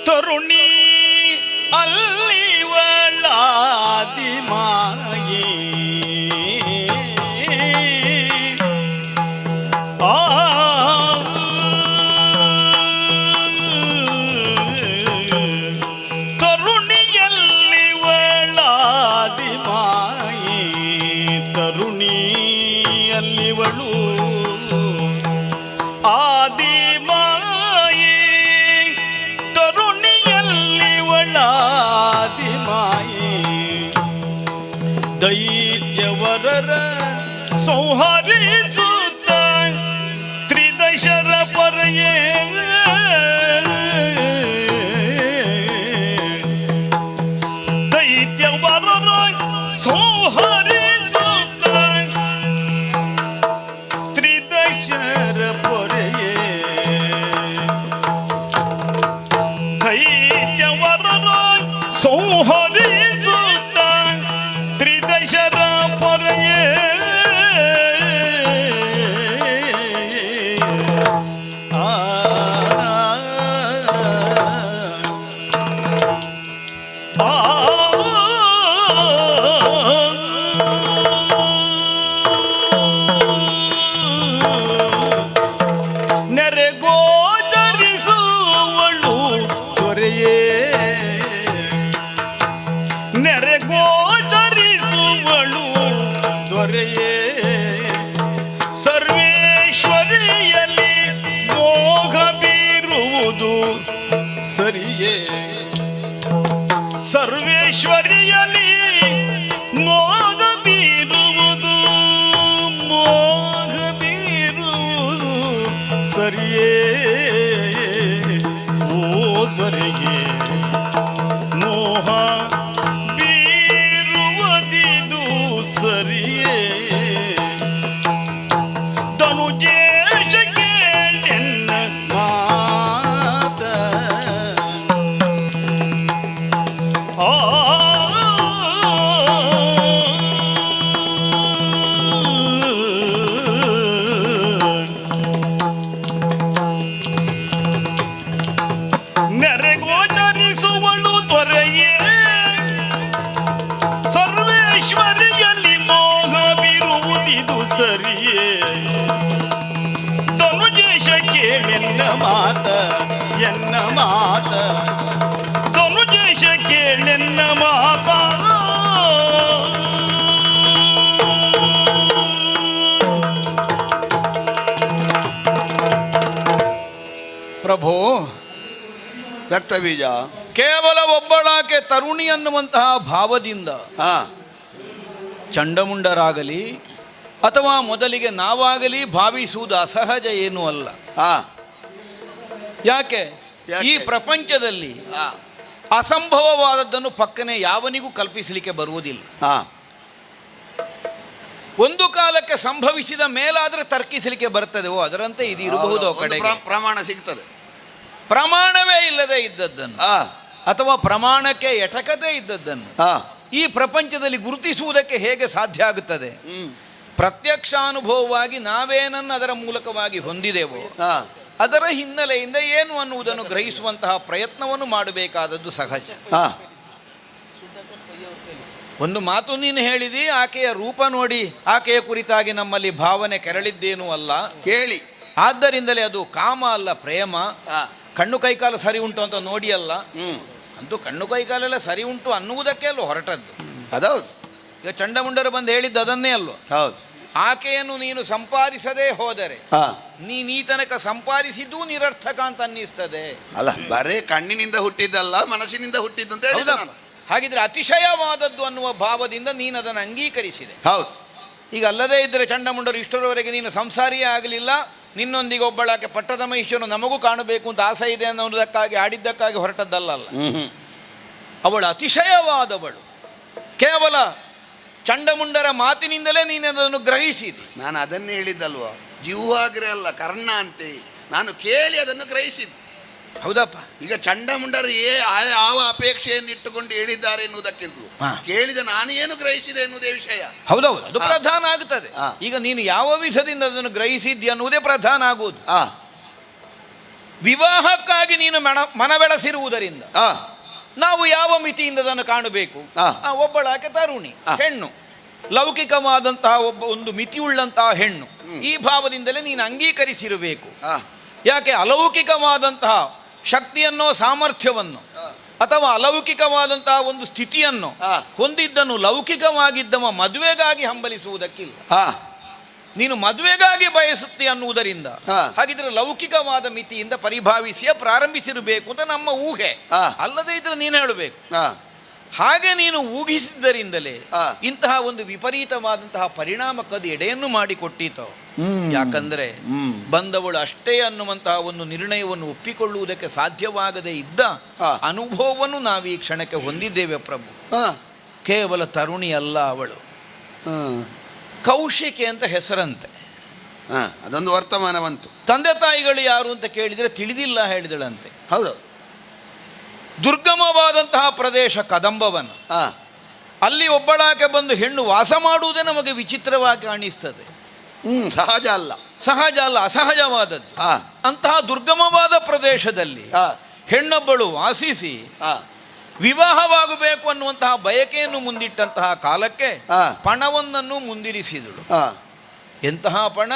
ತರುಣಿ ಅಲ್ಲಿವಳಾದಿ ಮಾಯೆ ತರುಣಿಯಲ್ಲಿವಳಾದಿ ಮಾಯೆ ತರುಣಿಯಲ್ಲಿವಳು ಆದಿ ಮಾಯೆ ತರುಣಿಯಲ್ಲಿವಳಾದಿ ಮಾಯೆ ದೈತ್ಯವರರ ಸಂಹರಿಸುತ್ತ ತ್ರಿದಶರ ಪೊರೆಯೇ ದೈತ್ಯವರರ ಸಂಹರಿಸುತ್ತ ತ್ರಿದಶರ ಪೊರೆಯೇ ದೈತ್ಯವರರ ಸಂಹರಿಸುತ್ತ ತ್ರಿದಶರ ಪೊರೆಯೇ ನೆರೆಗೋಚರಿಸುವಳು ದೊರೆಯೇ ನೆರೆಗೋಚರಿಸುವಳು ದೊರೆಯೇ ಸರ್ವೇಶ್ವರಿಯಲ್ಲಿ ಮೋಹ ಬೀರುವುದು ಸರಿಯೇ ಸರ್ವೇಶ್ವರಿಯಲ್ಲಿ ಮೋಹ ಬೀರುವುದು ಸರಿಯೇ ಓ ದೊರೆಯೇ ಮೋಹ ಬೀರುವುದಿದು ಸರಿಯೇ ಧನುಜೇಶ ಕೇಳೆನ್ನ ಮಾತ ನೆರೆಗೋಚರಿಸುವಳು ದೊರೆಯೇ ಸರ್ವೇಶ್ವರಿಯಲ್ಲಿ ಮೋಹ ಬೀರುವುದಿದು ಸರಿಯೇ ಧನುಜೇಶ ಕೇಳೆನ್ನ ಮಾತ ಎನ್ನ ಮಾತ ಧನುಜೇಶ ಕೇಳೆನ್ನ ಮಾತ ಪ್ರಭೋ ರಕ್ತಬೀಜ ಕೇವಲ ಒಬ್ಬಳಾಕೆ ತರುಣಿ ಅನ್ನುವಂತಹ ಭಾವದಿಂದ ಚಂಡಮುಂಡರಾಗಲಿ ಅಥವಾ ಮೊದಲಿಗೆ ನಾವಾಗಲಿ ಭಾವಿಸುವುದು ಅಸಹಜ ಏನೂ ಅಲ್ಲ. ಯಾಕೆ ಈ ಪ್ರಪಂಚದಲ್ಲಿ ಅಸಂಭವವಾದದ್ದನ್ನು ಪಕ್ಕನೆ ಯಾವನಿಗೂ ಕಲ್ಪಿಸಲಿಕ್ಕೆ ಬರುವುದಿಲ್ಲ. ಒಂದು ಕಾಲಕ್ಕೆ ಸಂಭವಿಸಿದ ಮೇಲಾದರೆ ತರ್ಕಿಸಲಿಕ್ಕೆ ಬರ್ತದೆವೋ ಅದರಂತೆ ಇದು ಇರಬಹುದು. ಕಡೆಗೆ ಪ್ರಮಾಣ ಸಿಗ್ತದೆ. ಪ್ರಮಾಣವೇ ಇಲ್ಲದೆ ಇದ್ದದ್ದನ್ನು ಅಥವಾ ಪ್ರಮಾಣಕ್ಕೆ ಎಟಕದೇ ಇದ್ದದ್ದನ್ನು ಈ ಪ್ರಪಂಚದಲ್ಲಿ ಗುರುತಿಸುವುದಕ್ಕೆ ಹೇಗೆ ಸಾಧ್ಯ ಆಗುತ್ತದೆ? ಪ್ರತ್ಯಕ್ಷಾನುಭವವಾಗಿ ನಾವೇನನ್ನು ಅದರ ಮೂಲಕವಾಗಿ ಹೊಂದಿದೆವೋ ಅದರ ಹಿನ್ನೆಲೆಯಿಂದ ಏನು ಅನ್ನುವುದನ್ನು ಗ್ರಹಿಸುವಂತಹ ಪ್ರಯತ್ನವನ್ನು ಮಾಡಬೇಕಾದದ್ದು ಸಹಜ. ಒಂದು ಮಾತು ನೀನು ಹೇಳಿದಿ, ಆಕೆಯ ರೂಪ ನೋಡಿ ಆಕೆಯ ಕುರಿತಾಗಿ ನಮ್ಮಲ್ಲಿ ಭಾವನೆ ಕೆರಳಿದ್ದೇನೂ ಅಲ್ಲ ಕೇಳಿ. ಆದ್ದರಿಂದಲೇ ಅದು ಕಾಮ ಅಲ್ಲ, ಪ್ರೇಮ. ಕಣ್ಣು ಕೈಕಾಲು ಸರಿ ಉಂಟು ಅಂತ ನೋಡಿ ಅಲ್ಲ, ಅಂತೂ ಕಣ್ಣು ಕೈಕಾಲೆಲ್ಲ ಸರಿ ಉಂಟು ಅನ್ನುವುದಕ್ಕೆ ಅಲ್ಲೋ ಹೊರಟದ್ದು. ಅದೌದು. ಈಗ ಚಂಡಮುಂಡರು ಬಂದು ಹೇಳಿದ್ದು ಅದನ್ನೇ ಅಲ್ವ? ಹೌದು. ಆಕೆಯನ್ನು ನೀನು ಸಂಪಾದಿಸದೇ ಹೋದರೆ ನೀ ತನಕ ಸಂಪಾದಿಸಿದ್ದು ನಿರರ್ಥಕ ಅಂತ ಅನ್ನಿಸ್ತದೆ. ಅಲ್ಲ, ಬರೇ ಕಣ್ಣಿನಿಂದ ಹುಟ್ಟಿದ್ದಲ್ಲ, ಮನಸ್ಸಿನಿಂದ ಹುಟ್ಟಿದ್ದು ಅಂತ ಹೇಳಿ. ಹಾಗಿದ್ರೆ ಅತಿಶಯವಾದದ್ದು ಅನ್ನುವ ಭಾವದಿಂದ ನೀನು ಅದನ್ನು ಅಂಗೀಕರಿಸಿದೆ. ಹೌದು. ಈಗ ಅಲ್ಲದೇ ಇದ್ದರೆ ಚಂಡಮುಂಡರು ಇಷ್ಟರವರೆಗೆ ನೀನು ಸಂಸಾರಿಯೇ ಆಗಲಿಲ್ಲ, ನಿನ್ನೊಂದಿಗೆ ಒಬ್ಬಳಾಕೆ ಪಟ್ಟದ ಮಹಿಷನು ನಮಗೂ ಕಾಣಬೇಕು ಅಂತ ಆಸೆ ಇದೆ ಅನ್ನೋದಕ್ಕಾಗಿ ಆಡಿದ್ದಕ್ಕಾಗಿ ಹೊರಟದ್ದಲ್ಲ. ಅವಳು ಅತಿಶಯವಾದವಳು. ಕೇವಲ ಚಂಡಮುಂಡರ ಮಾತಿನಿಂದಲೇ ನೀನು ಅದನ್ನು ಗ್ರಹಿಸಿದೆ. ನಾನು ಅದನ್ನೇ ಹೇಳಿದ್ದಲ್ವ, ಜೀವಾಗ್ರೆ ಅಲ್ಲ ಕರ್ಣ ಅಂತೆ. ನಾನು ಕೇಳಿ ಅದನ್ನು ಗ್ರಹಿಸಿದ್ದೆ. ಹೌದಪ್ಪ. ಈಗ ಚಂಡಮುಂಡರು ಯಾವ ಅಪೇಕ್ಷೆಯನ್ನು ಇಟ್ಟುಕೊಂಡು ಹೇಳಿದ್ದಾರೆ ಎನ್ನುವುದಕ್ಕಿಂತಲೂ ಕೇಳಿದ ನಾನು ಏನು ಗ್ರಹಿಸಿದೆ ಎನ್ನುವುದೇ ವಿಷಯ. ಹೌದೌದು, ಅದು ಪ್ರಧಾನ ಆಗುತ್ತದೆ. ಈಗ ನೀನು ಯಾವ ವಿಧದಿಂದ ಅದನ್ನು ಗ್ರಹಿಸಿದ್ಯ ಅನ್ನುವುದೇ ಪ್ರಧಾನ ಆಗುವುದು. ವಿವಾಹಕ್ಕಾಗಿ ನೀನು ಮನವೆಳಸಿರುವುದರಿಂದ ಆ, ನಾವು ಯಾವ ಮಿತಿಯಿಂದ ಅದನ್ನು ಕಾಣಬೇಕು? ಆ. ಒಬ್ಬಳಾಕೆ ತರುಣಿ ಆ. ಹೆಣ್ಣು, ಲೌಕಿಕವಾದಂತಹ ಒಂದು ಮಿತಿಯುಳ್ಳಂತಹ ಹೆಣ್ಣು, ಈ ಭಾವದಿಂದಲೇ ನೀನು ಅಂಗೀಕರಿಸಿರಬೇಕು. ಆ, ಯಾಕೆ ಅಲೌಕಿಕವಾದಂತಹ ಶಕ್ತಿಯನ್ನೋ ಸಾಮರ್ಥ್ಯವನ್ನು ಅಥವಾ ಅಲೌಕಿಕವಾದಂತಹ ಒಂದು ಸ್ಥಿತಿಯನ್ನು ಆ. ಹೊಂದಿದ್ದನ್ನು ಲೌಕಿಕವಾಗಿದ್ದವ ಮದುವೆಗಾಗಿ ಹಂಬಲಿಸುವುದಕ್ಕಿಲ್ಲ. ಆ, ನೀನು ಮದುವೆಗಾಗಿ ಬಯಸುತ್ತಿ ಅನ್ನುವುದರಿಂದ ಆ. ಹಾಗಿದ್ರೆ ಲೌಕಿಕವಾದ ಮಿತಿಯಿಂದ ಪರಿಭಾವಿಸಿಯೇ ಪ್ರಾರಂಭಿಸಿರಬೇಕು ಅಂತ ನಮ್ಮ ಊಹೆ. ಆ. ಅಲ್ಲದೆ ಇದ್ರೆ ನೀನು ಹೇಳಬೇಕು. ಆ, ಹಾಗೆ ನೀನು ಊಹಿಸಿದ್ದರಿಂದಲೇ ಆ. ಇಂತಹ ಒಂದು ವಿಪರೀತವಾದಂತಹ ಪರಿಣಾಮಕ್ಕದು ಎಡೆಯನ್ನು ಮಾಡಿಕೊಟ್ಟೀತೋ. ಯಾಕಂದ್ರೆ ಬಂದವಳು ಅಷ್ಟೇ ಅನ್ನುವಂತಹ ಒಂದು ನಿರ್ಣಯವನ್ನು ಒಪ್ಪಿಕೊಳ್ಳುವುದಕ್ಕೆ ಸಾಧ್ಯವಾಗದೇ ಇದ್ದ ಆ. ಅನುಭವವನ್ನು ನಾವು ಈ ಕ್ಷಣಕ್ಕೆ ಹೊಂದಿದ್ದೇವೆ ಪ್ರಭು. ಆ, ಕೇವಲ ತರುಣಿ ಅಲ್ಲ ಅವಳು, ಆ, ಕೌಶಿಕೆ ಅಂತ ಹೆಸರಂತೆ. ಆ, ಅದೊಂದು ವರ್ತಮಾನ ಬಂತು. ತಂದೆ ತಾಯಿಗಳು ಯಾರು ಅಂತ ಕೇಳಿದರೆ ತಿಳಿದಿಲ್ಲ ಹೇಳಿದಳಂತೆ. ಹೌದು. ದುರ್ಗಮವಾದಂತಹ ಪ್ರದೇಶ ಕದಂಬವನ, ಆ, ಅಲ್ಲಿ ಒಬ್ಬಳಾಕೆ ಬಂದು ಹೆಣ್ಣು ವಾಸ ಮಾಡುವುದೇ ನಮಗೆ ವಿಚಿತ್ರವಾಗಿ ಕಾಣಿಸ್ತದೆ. ಸಹಜ ಅಲ್ಲ. ಸಹಜ ಅಲ್ಲ, ಅಸಹಜವಾದದ್ದು. ಆ, ಅಂತಹ ದುರ್ಗಮವಾದ ಪ್ರದೇಶದಲ್ಲಿ ಆ, ಹೆಣ್ಣೊಬ್ಬಳು ವಾಸಿಸಿ ಆ, ವಿವಾಹವಾಗಬೇಕು ಅನ್ನುವಂತಹ ಬಯಕೆಯನ್ನು ಮುಂದಿಟ್ಟಂತಹ ಕಾಲಕ್ಕೆ ಆ. ಪಣವೊಂದನ್ನು ಮುಂದಿರಿಸಿದಳು. ಆ, ಎಂತಹ ಪಣ?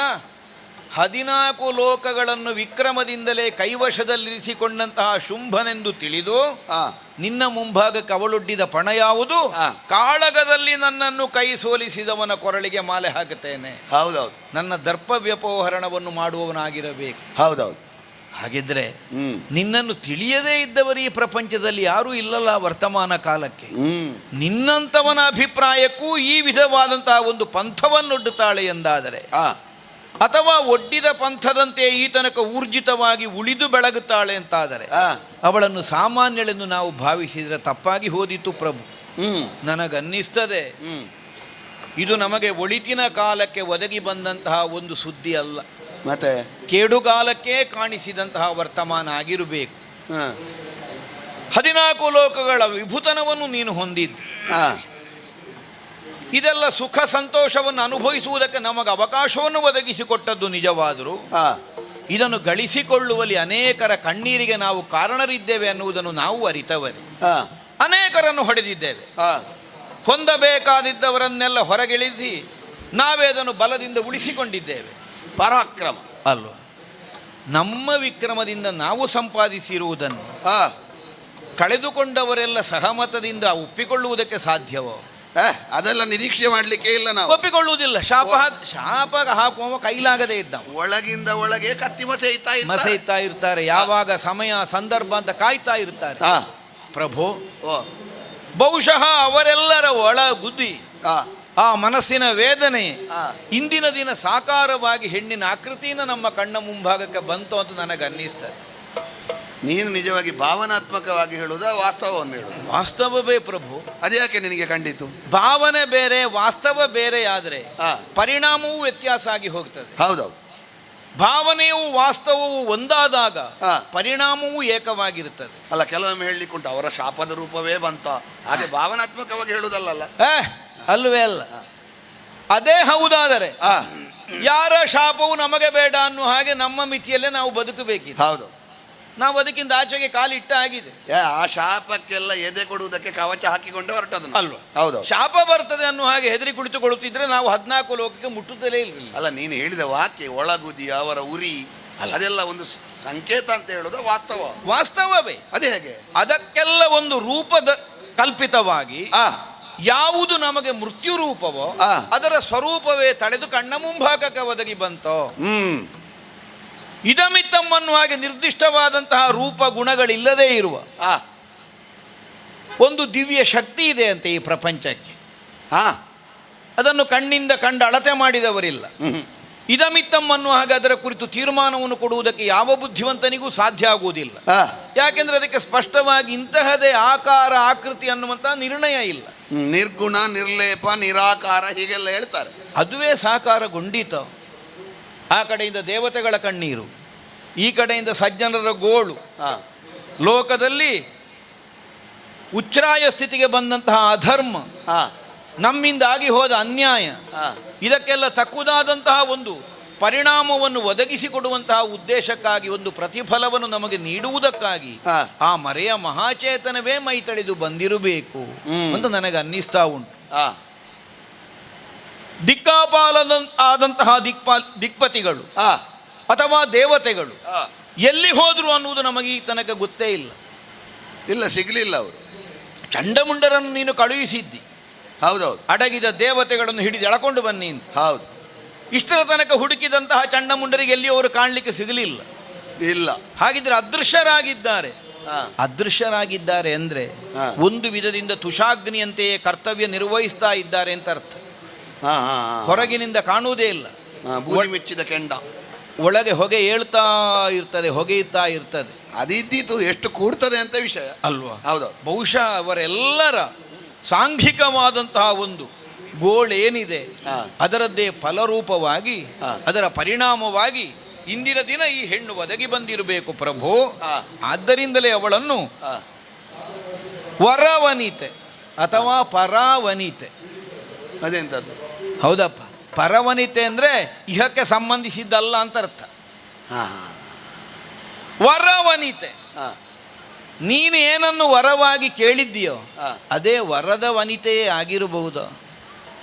14 ಲೋಕಗಳನ್ನು ವಿಕ್ರಮದಿಂದಲೇ ಕೈವಶದಲ್ಲಿರಿಸಿಕೊಂಡಂತಹ ಶುಂಭನೆಂದು ತಿಳಿದು ಆ, ನಿನ್ನ ಮುಂಭಾಗಕ್ಕೆ ಅವಳೊಡ್ಡಿದ ಪಣ ಯಾವುದು? ಆ. ಕಾಳಗದಲ್ಲಿ ನನ್ನನ್ನು ಕೈ ಸೋಲಿಸಿದವನ ಕೊರಳಿಗೆ ಮಾಲೆ ಹಾಕುತ್ತೇನೆ, ಹೌದೌದು, ನನ್ನ ದರ್ಪ ವ್ಯಪೋಹರಣವನ್ನು ಮಾಡುವವನಾಗಿರಬೇಕು. ಹೌದೌದು. ಹಾಗಿದ್ರೆ ನಿನ್ನನ್ನು ತಿಳಿಯದೇ ಇದ್ದವರು ಈ ಪ್ರಪಂಚದಲ್ಲಿ ಯಾರೂ ಇಲ್ಲಲ್ಲ ವರ್ತಮಾನ ಕಾಲಕ್ಕೆ. ನಿನ್ನಂಥವನ ಅಭಿಪ್ರಾಯಕ್ಕೂ ಈ ವಿಧವಾದಂತಹ ಒಂದು ಪಂಥವನ್ನೊಡ್ಡುತ್ತಾಳೆ ಎಂದಾದರೆ, ಆ, ಅಥವಾ ಒಡ್ಡಿದ ಪಂಥದಂತೆ ಈ ತನಕ ಊರ್ಜಿತವಾಗಿ ಉಳಿದು ಬೆಳಗುತ್ತಾಳೆ ಅಂತಾದರೆ ಆ, ಅವಳನ್ನು ಸಾಮಾನ್ಯಳೆಂದು ನಾವು ಭಾವಿಸಿದರೆ ತಪ್ಪಾಗಿ ಹೋದಿತು ಪ್ರಭು. ನನಗನ್ನಿಸ್ತದೆ ಇದು ನಮಗೆ ಒಳಿತಿನ ಕಾಲಕ್ಕೆ ಒದಗಿ ಬಂದಂತಹ ಒಂದು ಸುದ್ದಿ ಅಲ್ಲ, ಮತ್ತೆ ಕೇಡುಗಾಲಕ್ಕೆ ಕಾಣಿಸಿದಂತಹ ವರ್ತಮಾನ ಆಗಿರಬೇಕು. ಆ, 14 ಲೋಕಗಳ ವಿಭೂತನವನ್ನು ನೀನು ಹೊಂದಿದ್ದು, ಆ, ಇದೆಲ್ಲ ಸುಖ ಸಂತೋಷವನ್ನು ಅನುಭವಿಸುವುದಕ್ಕೆ ನಮಗೆ ಅವಕಾಶವನ್ನು ಒದಗಿಸಿಕೊಟ್ಟದ್ದು ನಿಜವಾದರೂ ಆ, ಇದನ್ನು ಗಳಿಸಿಕೊಳ್ಳುವಲ್ಲಿ ಅನೇಕರ ಕಣ್ಣೀರಿಗೆ ನಾವು ಕಾರಣರಿದ್ದೇವೆ ಅನ್ನುವುದನ್ನು ನಾವು ಅರಿತವರೇ. ಆ, ಅನೇಕರನ್ನು ಹೊಡೆದಿದ್ದೇವೆ, ಆ, ಹೊಂದಬೇಕಾದಿದ್ದವರನ್ನೆಲ್ಲ ಹೊರಗಿಳಿಸಿ ನಾವೇ ಅದನ್ನು ಬಲದಿಂದ ಉಳಿಸಿಕೊಂಡಿದ್ದೇವೆ. ಪರಾಕ್ರಮ ಅಲ್ವ? ನಮ್ಮ ವಿಕ್ರಮದಿಂದ ನಾವು ಸಂಪಾದಿಸಿರುವುದನ್ನು ಆ, ಕಳೆದುಕೊಂಡವರೆಲ್ಲ ಸಹಮತದಿಂದ ಒಪ್ಪಿಕೊಳ್ಳುವುದಕ್ಕೆ ಸಾಧ್ಯವೋ? ಅದೆಲ್ಲ ನಿರೀಕ್ಷೆ ಮಾಡಲಿಕ್ಕೆ ಇಲ್ಲ ನಾವು. ಒಪ್ಪಿಕೊಳ್ಳುವುದಿಲ್ಲ. ಶಾಪ ಹಾಕುವ ಕೈಲಾಗದೇ ಇದ್ದ ಒಳಗಿಂದ ಒಳಗೆ ಕತ್ತಿ ಮಸೆಯುತ್ತಾ ಇರ್ತಾರೆ, ಯಾವಾಗ ಸಮಯ ಸಂದರ್ಭ ಅಂತ ಕಾಯ್ತಾ ಇರ್ತಾರೆ. ಆ, ಪ್ರಭು, ಓ, ಬಹುಶಃ ಅವರೆಲ್ಲರ ಒಳ ಬುದ್ಧಿ, ಆ, ಆ ಮನಸ್ಸಿನ ವೇದನೆ ಆ. ಇಂದಿನ ದಿನ ಸಾಕಾರವಾಗಿ ಹೆಣ್ಣಿನ ಆಕೃತಿನ ನಮ್ಮ ಕಣ್ಣ ಮುಂಭಾಗಕ್ಕೆ ಬಂತು ಅಂತ ನನಗೆ ಅನ್ನಿಸ್ತದೆ. ನೀನು ನಿಜವಾಗಿ ಭಾವನಾತ್ಮಕವಾಗಿ ಹೇಳುವುದಾ ವಾಸ್ತವವನ್ನು ಹೇಳುವುದು? ವಾಸ್ತವವೇ ಪ್ರಭು. ಅದ್ಯಾಕೆ ನಿನಗೆ ಕಂಡಿತು? ಭಾವನೆ ಬೇರೆ, ವಾಸ್ತವ ಬೇರೆ ಆದರೆ ಆ. ಪರಿಣಾಮವೂ ವ್ಯತ್ಯಾಸ ಆಗಿ ಹೋಗ್ತದೆ. ಹೌದೌದು. ಭಾವನೆಯೂ ವಾಸ್ತವವು ಒಂದಾದಾಗ ಆ. ಪರಿಣಾಮವೂ ಏಕವಾಗಿರುತ್ತದೆ. ಅಲ್ಲ, ಕೆಲವೊಮ್ಮೆ ಹೇಳಲಿಕ್ಕುಂಟು ಅವರ ಶಾಪದ ರೂಪವೇ ಬಂತ, ಹಾಗೆ ಭಾವನಾತ್ಮಕವಾಗಿ ಹೇಳುವುದಲ್ಲ. ಅಲ್ವೇ ಅಲ್ಲ. ಅದೇ ಹೌದಾದರೆ ಆ, ಯಾರ ಶಾಪವು ನಮಗೆ ಬೇಡ ಅನ್ನೋ ಹಾಗೆ ನಮ್ಮ ಮಿತಿಯಲ್ಲೇ ನಾವು ಬದುಕಬೇಕಿದೆ. ಹೌದು. ನಾವು ಅದಕ್ಕಿಂತ ಆಚೆಗೆ ಕಾಲಿಟ್ಟ ಆಗಿದೆ. ಆ ಶಾಪಕ್ಕೆಲ್ಲ ಎದೆ ಕೊಡುವುದಕ್ಕೆ ಕವಚ ಹಾಕಿಕೊಂಡು ಹೊರಟದನ್ನು ಅಲ್ವಾ? ಹೌದು. ಶಾಪ ಬರ್ತದೆ ಅನ್ನೋ ಹಾಗೆ ಹೆದರಿ ಕುಳಿತುಕೊಳ್ಳುತ್ತಿದ್ರೆ ನಾವು 14 ಲೋಕಕ್ಕೆ ಮುಟ್ಟುತ್ತಲೇ ಇರಲಿಲ್ಲ. ಅಲ್ಲ, ನೀನು ಹೇಳಿದ ವಾಕ್ಯ ಒಳಗುದಿ ಅವರ ಉರಿ ಅದೆಲ್ಲ ಒಂದು ಸಂಕೇತ ಅಂತ ಹೇಳುದು ವಾಸ್ತವ. ವಾಸ್ತವವೇ. ಅದೇ ಹೇಗೆ? ಅದಕ್ಕೆಲ್ಲ ಒಂದು ರೂಪದ ಕಲ್ಪಿತವಾಗಿ ಆ, ಯಾವುದು ನಮಗೆ ಮೃತ್ಯು ರೂಪವೋ ಆ. ಅದರ ಸ್ವರೂಪವೇ ತಳೆದು ಕಣ್ಣ ಮುಂಭಾಗಕ್ಕೆ ಒದಗಿ ಬಂತೋ. ಇದಮಿತ್ತಮ್ಮನ್ನು ಹಾಗೆ ನಿರ್ದಿಷ್ಟವಾದಂತಹ ರೂಪ ಗುಣಗಳಿಲ್ಲದೇ ಇರುವ ಆ, ಒಂದು ದಿವ್ಯ ಶಕ್ತಿ ಇದೆ ಅಂತೆ ಈ ಪ್ರಪಂಚಕ್ಕೆ. ಹಾ, ಅದನ್ನು ಕಣ್ಣಿಂದ ಕಂಡು ಅಳತೆ ಮಾಡಿದವರಿಲ್ಲ. ಇದಮಿತ್ತಮ್ಮನ್ನು ಹಾಗೆ ಅದರ ಕುರಿತು ತೀರ್ಮಾನವನ್ನು ಕೊಡುವುದಕ್ಕೆ ಯಾವ ಬುದ್ಧಿವಂತನಿಗೂ ಸಾಧ್ಯ ಆಗುವುದಿಲ್ಲ. ಯಾಕೆಂದ್ರೆ ಅದಕ್ಕೆ ಸ್ಪಷ್ಟವಾಗಿ ಇಂತಹದೇ ಆಕಾರ ಆಕೃತಿ ಅನ್ನುವಂತಹ ನಿರ್ಣಯ ಇಲ್ಲ. ನಿರ್ಗುಣ, ನಿರ್ಲೇಪ, ನಿರಾಕಾರ ಹೀಗೆಲ್ಲ ಹೇಳ್ತಾರೆ. ಅದುವೇ ಸಾಕಾರಗೊಂಡಿತ. ಆ ಕಡೆಯಿಂದ ದೇವತೆಗಳ ಕಣ್ಣೀರು, ಈ ಕಡೆಯಿಂದ ಸಜ್ಜನರ ಗೋಳು, ಲೋಕದಲ್ಲಿ ಉಚ್ಛ್ರಾಯ ಸ್ಥಿತಿಗೆ ಬಂದಂತಹ ಅಧರ್ಮ, ನಮ್ಮಿಂದಾಗಿ ಹೋದ ಅನ್ಯಾಯ, ಇದಕ್ಕೆಲ್ಲ ತಕ್ಕುದಾದಂತಹ ಒಂದು ಪರಿಣಾಮವನ್ನು ಒದಗಿಸಿಕೊಡುವಂತಹ ಉದ್ದೇಶಕ್ಕಾಗಿ ಒಂದು ಪ್ರತಿಫಲವನ್ನು ನಮಗೆ ನೀಡುವುದಕ್ಕಾಗಿ ಹಾ. ಆ ಮರೆಯ ಮಹಾಚೇತನವೇ ಮೈ ತಳೆದು ಬಂದಿರಬೇಕು ಅಂತ ನನಗೆ ಅನ್ನಿಸ್ತಾ ಉಂಟು. ಆ, ಆದಂತಹ ದಿಕ್ಪತಿಗಳು ಆ, ಅಥವಾ ದೇವತೆಗಳು ಆ. ಎಲ್ಲಿ ಹೋದ್ರು ಅನ್ನುವುದು ನಮಗೆ ಈ ತನಕ ಗೊತ್ತೇ ಇಲ್ಲ. ಇಲ್ಲ, ಸಿಗ್ಲಿಲ್ಲ ಅವರು. ಚಂಡಮುಂಡರನ್ನು ನೀನು ಕಳುಹಿಸಿದ್ದಿ, ಹೌದೌದು, ಅಡಗಿದ ದೇವತೆಗಳನ್ನು ಹಿಡಿದು ಎಳಕೊಂಡು ಬನ್ನಿ ಅಂತ. ಹೌದು. ಇಷ್ಟರ ತನಕ ಹುಡುಕಿದಂತಹ ಚಂಡಮುಂಡರಿಗೆ ಎಲ್ಲಿಯೂ ಅವರು ಕಾಣಲಿಕ್ಕೆ ಸಿಗಲಿಲ್ಲ. ಇಲ್ಲ. ಹಾಗಿದ್ರೆ ಅದೃಶ್ಯರಾಗಿದ್ದಾರೆ. ಆ, ಅದೃಶ್ಯರಾಗಿದ್ದಾರೆ ಅಂದ್ರೆ ಹಾ. ಒಂದು ವಿಧದಿಂದ ತುಷಾಗ್ನಿಯಂತೆಯೇ ಕರ್ತವ್ಯ ನಿರ್ವಹಿಸ್ತಾ ಇದ್ದಾರೆ ಅಂತ ಅರ್ಥ. ಆ, ಆ, ಆ. ಹೊರಗಿನಿಂದ ಕಾಣುವುದೇ ಇಲ್ಲ, ಬೂದಿ ಮೆಚ್ಚಿದ ಕೆಂಡ. ಒಳಗೆ ಹೊಗೆ ಏಳ್ತಾ ಇರ್ತದೆ, ಹೊಗೆಯುತ್ತಾ ಇರ್ತದೆ. ಅದಿದ್ದೀತು ಎಷ್ಟು ಕೂಡ್ತದೆ ಅಂತ ವಿಷಯ ಅಲ್ವಾ? ಹೌದೌದು. ಬಹುಶಃ ಅವರೆಲ್ಲರ ಸಾಂಘಿಕವಾದಂತಹ ಒಂದು ಗೋಳೇನಿದೆ ಹಾ. ಅದರದ್ದೇ ಫಲರೂಪವಾಗಿ ಹಾ. ಅದರ ಪರಿಣಾಮವಾಗಿ ಇಂದಿನ ದಿನ ಈ ಹೆಣ್ಣು ಒದಗಿ ಬಂದಿರಬೇಕು ಪ್ರಭು. ಹಾ. ಆದ್ದರಿಂದಲೇ ಅವಳನ್ನು ಆ, ವರವನಿತೆ ಅಥವಾ ಪರಾವನಿತೆ. ಅದೆಂತದ್ದು? ಹೌದಪ್ಪ, ಪರವನಿತೆ ಅಂದರೆ ಇಹಕ್ಕೆ ಸಂಬಂಧಿಸಿದ್ದಲ್ಲ ಅಂತ ಅರ್ಥ. ಹಾ, ವರವನಿತೆ, ಹಾ. ನೀನು ಏನನ್ನು ವರವಾಗಿ ಕೇಳಿದ್ದೀಯೋ ಹಾ. ಅದೇ ವರದ ವನಿತೆಯೇ ಆಗಿರಬಹುದು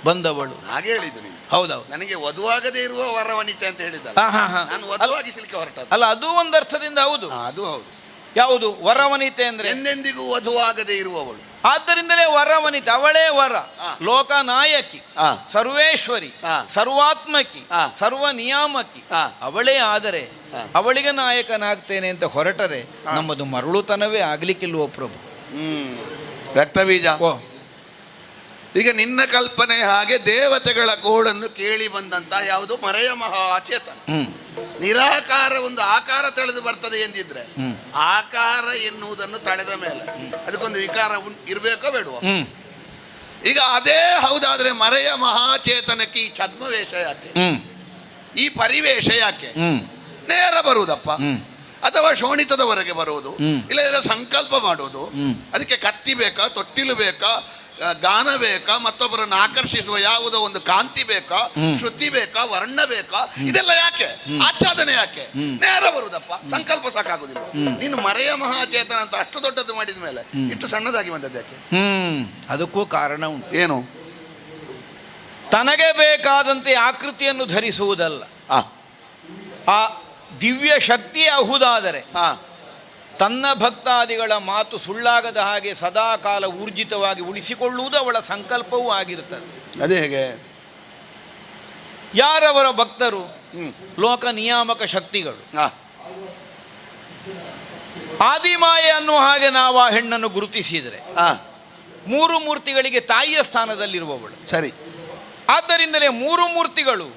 ಬಂದವಳು. ಹಾಗೆ ಹೇಳಿದ್ದು ನೀವು. ಹೌದೌದು. ನನಗೆ ವಧುವಾಗದೇ ಇರುವ ವರವನಿತೆ ಅಂತ ಹೇಳಿದ್ದಲ್ಲ, ಹಾ, ಹಾ, ಹಾ. ನಾನು ವಧುವಾಗಿಸಲಿಕ್ಕೆ ಹೊರಟದ್ದು. ಅಲ್ಲ, ಅದು ಒಂದು ಅರ್ಥದಿಂದ ಹೌದು. ಅದು ಹೌದು. ಯಾವುದು ವರವನಿತೆ ಅಂದ್ರೆ? ಎಂದೆಂದಿಗೂ ವಧುವಾಗದೇ ಇರುವವಳು. ಆದ್ದರಿಂದಲೇ ವರವನಿತೆ, ಅವಳೇ ವರ. ಹಾ. ಲೋಕನಾಯಕಿ, ಹಾ. ಸರ್ವೇಶ್ವರಿ, ಹಾ. ಸರ್ವಾತ್ಮಕಿ, ಹಾ. ಸರ್ವ ನಿಯಾಮಕಿ ಹಾ. ಅವಳೇ. ಆದರೆ ಹಾ. ಅವಳಿಗೆ ನಾಯಕನಾಗ್ತೇನೆ ಅಂತ ಹೊರಟರೆ ನಮ್ಮದು ಮರಳುತನವೇ ಆಗ್ಲಿಕ್ಕಿಲ್ವೋ ಪ್ರಭು? ರಕ್ತಬೀಜ. ಓ, ಈಗ ನಿನ್ನ ಕಲ್ಪನೆ ಹಾಗೆ ದೇವತೆಗಳ ಗೋಳನ್ನು ಕೇಳಿ ಬಂದಂತ ಯಾವುದು ಮರೆಯ ಮಹಾಚೇತನ. ನಿರಾಕಾರ ಒಂದು ಆಕಾರ ತಳೆದು ಬರ್ತದೆ ಎಂದಿದ್ರೆ ಆಕಾರ ಎನ್ನುವುದನ್ನು ತಳೆದ ಮೇಲೆ ಅದಕ್ಕೊಂದು ವಿಕಾರ ಇರಬೇಕೋ ಬೇಡವೋ? ಈಗ ಅದೇ ಹೌದಾದ್ರೆ ಮರೆಯ ಮಹಾಚೇತನಕ್ಕೆ ಈ ಛದ್ಮವೇಷ ಯಾಕೆ, ಈ ಪರಿವೇಷ ಯಾಕೆ? ನೇರ ಬರುವುದಪ್ಪ, ಅಥವಾ ಶೋಣಿತದವರೆಗೆ ಬರುವುದು, ಇಲ್ಲದ್ರೆ ಸಂಕಲ್ಪ ಮಾಡುವುದು. ಅದಕ್ಕೆ ಕತ್ತಿ ಬೇಕಾ, ತೊಟ್ಟಿಲು ಬೇಕಾ, ಗಾನ ಬೇಕಾ, ಮತ್ತೊಬ್ಬರನ್ನು ಆಕರ್ಷಿಸುವ ಯಾವುದೋ ಒಂದು ಕಾಂತಿ ಬೇಕಾ, ಶ್ರುತಿ ಬೇಕಾ, ವರ್ಣ ಬೇಕಾ? ಇದೆಲ್ಲ ಯಾಕೆ? ಆಚ್ಛಾದನೆ ಯಾಕೆ? ನೇರ ಬರುವುದಪ್ಪ, ಸಂಕಲ್ಪ ಸಾಕಾಗುದಿಲ್ಲ. ನೀನು ಮರೆಯ ಮಹಾಚೇತನ ಅಂತ ಅಷ್ಟು ದೊಡ್ಡದು ಮಾಡಿದ ಮೇಲೆ ಇಷ್ಟು ಸಣ್ಣದಾಗಿ ಬಂದದ್ದು ಯಾಕೆ? ಅದಕ್ಕೂ ಕಾರಣ ಉಂಟು. ಏನು? ತನಗೆ ಬೇಕಾದಂತೆ ಆಕೃತಿಯನ್ನು ಧರಿಸುವುದಲ್ಲ. ಆ ದಿವ್ಯ ಶಕ್ತಿ ಅಹುದಾದರೆ ತನ್ನ ಭಕ್ತಾದಿಗಳ ಮಾತು ಸುಳ್ಳಾಗದ ಹಾಗೆ ಸದಾ ಕಾಲ ಊರ್ಜಿತವಾಗಿ ಉಳಿಸಿಕೊಳ್ಳುವುದು ಅವಳ ಸಂಕಲ್ಪವೂ ಆಗಿರುತ್ತದೆ. ಅದೇ ಹೇಗೆ? ಯಾರವರ ಭಕ್ತರು ಲೋಕ ನಿಯಾಮಕ ಶಕ್ತಿಗಳು. ಆದಿಮಾಯೆ ಅನ್ನುವ ಹಾಗೆ ನಾವು ಆ ಹೆಣ್ಣನ್ನು ಗುರುತಿಸಿದರೆ ಮೂರು ಮೂರ್ತಿಗಳಿಗೆ ತಾಯಿಯ ಸ್ಥಾನದಲ್ಲಿರುವವಳು. ಸರಿ. ಆದ್ದರಿಂದಲೇ ಮೂರು ಮೂರ್ತಿಗಳು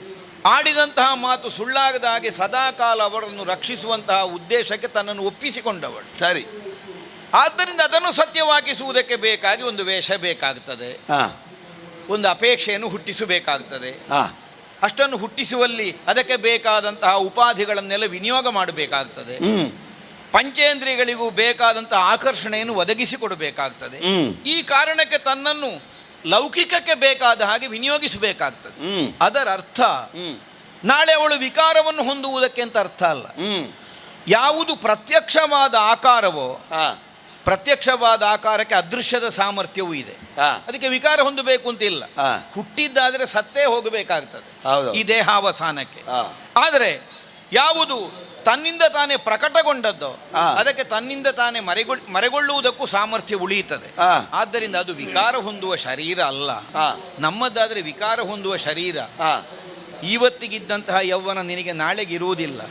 ಆಡಿದಂತಹ ಮಾತು ಸುಳ್ಳಾಗದ ಹಾಗೆ ಸದಾ ಕಾಲ ಅವರನ್ನು ರಕ್ಷಿಸುವಂತಹ ಉದ್ದೇಶಕ್ಕೆ ತನ್ನನ್ನು ಒಪ್ಪಿಸಿಕೊಂಡವಳು. ಸರಿ. ಆದ್ದರಿಂದ ಅದನ್ನು ಸತ್ಯವಾಗಿಸುವುದಕ್ಕೆ ಬೇಕಾಗಿ ಒಂದು ವೇಷ ಬೇಕಾಗ್ತದೆ, ಒಂದು ಅಪೇಕ್ಷೆಯನ್ನು ಹುಟ್ಟಿಸಬೇಕಾಗ್ತದೆ. ಅಷ್ಟನ್ನು ಹುಟ್ಟಿಸುವಲ್ಲಿ ಅದಕ್ಕೆ ಬೇಕಾದಂತಹ ಉಪಾಧಿಗಳನ್ನೆಲ್ಲ ವಿನಿಯೋಗ ಮಾಡಬೇಕಾಗ್ತದೆ. ಪಂಚೇಂದ್ರಿಯಗಳಿಗೂ ಬೇಕಾದಂತಹ ಆಕರ್ಷಣೆಯನ್ನು ಒದಗಿಸಿಕೊಡಬೇಕಾಗ್ತದೆ. ಈ ಕಾರಣಕ್ಕೆ ತನ್ನನ್ನು ಲೌಕಿಕಕ್ಕೆ ಬೇಕಾದ ಹಾಗೆ ವಿನಿಯೋಗಿಸಬೇಕಾಗ್ತದೆ. ಅದರ ಅರ್ಥ ನಾಳೆ ಅವಳು ವಿಕಾರವನ್ನು ಹೊಂದುವುದಕ್ಕೆ ಅಂತ ಅರ್ಥ ಅಲ್ಲ. ಯಾವುದು ಪ್ರತ್ಯಕ್ಷವಾದ ಆಕಾರವೋ ಪ್ರತ್ಯಕ್ಷವಾದ ಆಕಾರಕ್ಕೆ ಅದೃಶ್ಯದ ಸಾಮರ್ಥ್ಯವೂ ಇದೆ. ಅದಕ್ಕೆ ವಿಕಾರ ಹೊಂದಬೇಕು ಅಂತ ಇಲ್ಲ. ಹುಟ್ಟಿದ್ದಾದರೆ ಸತ್ತೇ ಹೋಗಬೇಕಾಗ್ತದೆ ಈ ದೇಹಾವಸಾನಕ್ಕೆ. ಆದರೆ ಯಾವುದು ತನ್ನಿಂದ ತಾನೇ ಪ್ರಕಟಗೊಂಡದ್ದೋ ಅದಕ್ಕೆ ತನ್ನಿಂದ ತಾನೇ ಮರೆಗೊಳ್ಳುವುದಕ್ಕೂ ಸಾಮರ್ಥ್ಯ ಉಳಿಯುತ್ತದೆ. ಆದ್ದರಿಂದ ಅದು ವಿಕಾರ ಹೊಂದುವ ಶರೀರ ಅಲ್ಲ. ನಮ್ಮದಾದರೆ ವಿಕಾರ ಹೊಂದುವ ಶರೀರ. ಇವತ್ತಿಗಿದ್ದಂತಹ ಯೌವನ ನಿನಗೆ ನಾಳೆಗೆ ಇರುವುದಿಲ್ಲ.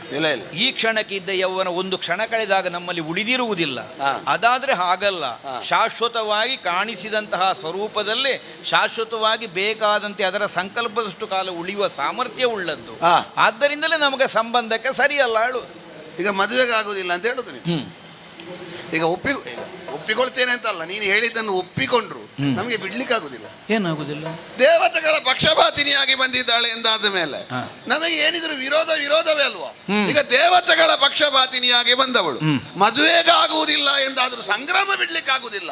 ಈ ಕ್ಷಣಕ್ಕಿದ್ದ ಯೌವನ ಒಂದು ಕ್ಷಣ ಕಳೆದಾಗ ನಮ್ಮಲ್ಲಿ ಉಳಿದಿರುವುದಿಲ್ಲ. ಅದಾದ್ರೆ ಹಾಗಲ್ಲ. ಶಾಶ್ವತವಾಗಿ ಕಾಣಿಸಿದಂತಹ ಸ್ವರೂಪದಲ್ಲೇ ಶಾಶ್ವತವಾಗಿ ಬೇಕಾದಂತೆ ಅದರ ಸಂಕಲ್ಪದಷ್ಟು ಕಾಲ ಉಳಿಯುವ ಸಾಮರ್ಥ್ಯ ಉಳ್ಳದ್ದು. ಆದ್ದರಿಂದಲೇ ನಮಗೆ ಸಂಬಂಧಕ್ಕೆ ಸರಿಯಲ್ಲ ಹೇಳುವುದು. ಈಗ ಮದುವೆಗೆ ಆಗುದಿಲ್ಲ ಅಂತ ಹೇಳುದು ನೀವು. ಈಗ ಒಪ್ಪಿಕೊಳ್ತೇನೆ ಅಂತಲ್ಲ, ನೀನು ಹೇಳಿದ್ದನ್ನು ಒಪ್ಪಿಕೊಂಡ್ರು ನಮಗೆ ಬಿಡ್ಲಿಕ್ಕೆ ಆಗುದಿಲ್ಲ. ಏನಾಗುದಿಲ್ಲ? ದೇವತೆಗಳ ಪಕ್ಷಪಾತಿನಿಯಾಗಿ ಬಂದಿದ್ದಾಳೆ ಎಂದಾದ ಮೇಲೆ ನಮಗೆ ಏನಿದ್ರು ವಿರೋಧವೇ ಅಲ್ವಾ? ಈಗ ದೇವತೆಗಳ ಪಕ್ಷಪಾತಿನಿಯಾಗಿ ಬಂದವಳು ಮದುವೆಗಾಗುವುದಿಲ್ಲ ಎಂದಾದ್ರೂ ಸಂಗ್ರಾಮ ಬಿಡ್ಲಿಕ್ಕೆ ಆಗುದಿಲ್ಲ.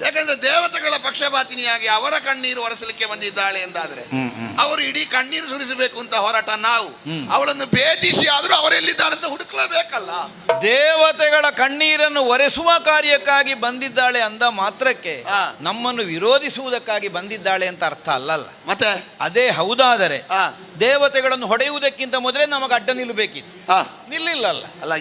ಯಾಕಂದ್ರೆ ದೇವತೆಗಳ ಪಕ್ಷಪಾತಿನಿಯಾಗಿ ಅವರ ಕಣ್ಣೀರು ಒರೆಸಲಿಕ್ಕೆ ಬಂದಿದ್ದಾಳೆ ಎಂದಾದ್ರೆ ಅವರು ಇಡೀ ಕಣ್ಣೀರು ಸುರಿಸಬೇಕು ಅಂತ ಹೊರಟ ನಾವು ಅವಳನ್ನು ಭೇದಿಸಿ ಆದ್ರೂ ಅವರೆಲ್ಲಿದ್ದಾರೆ ಅಂತ ಹುಡುಕ್ಲೇಬೇಕಲ್ಲ. ದೇವತೆಗಳ ಕಣ್ಣೀರನ್ನು ಒರೆಸುವ ಕಾರ್ಯಕ್ಕಾಗಿ ಬಂದಿದ್ದಾಳೆ ಅಂದ ಮಾತ್ರಕ್ಕೆ ನಮ್ಮನ್ನು ವಿರೋಧಿಸುವುದಕ್ಕಾಗಿ ಬಂದಿದ್ದಾಳೆ ಅಂತ ಅರ್ಥ ಅಲ್ಲಲ್ಲ. ಮತ್ತೆ ಅದೇ ಹೌದಾದರೆ ದೇವತೆಗಳನ್ನು ಹೊಡೆಯುವುದಕ್ಕಿಂತ ಮೊದಲೇ ನಮಗೆ ಅಡ್ಡ ನಿಲ್ಲಬೇಕಿತ್ತು, ನಿಲ್ಲಿಲ್ಲಲ್ಲ. ಅಲ್ಲ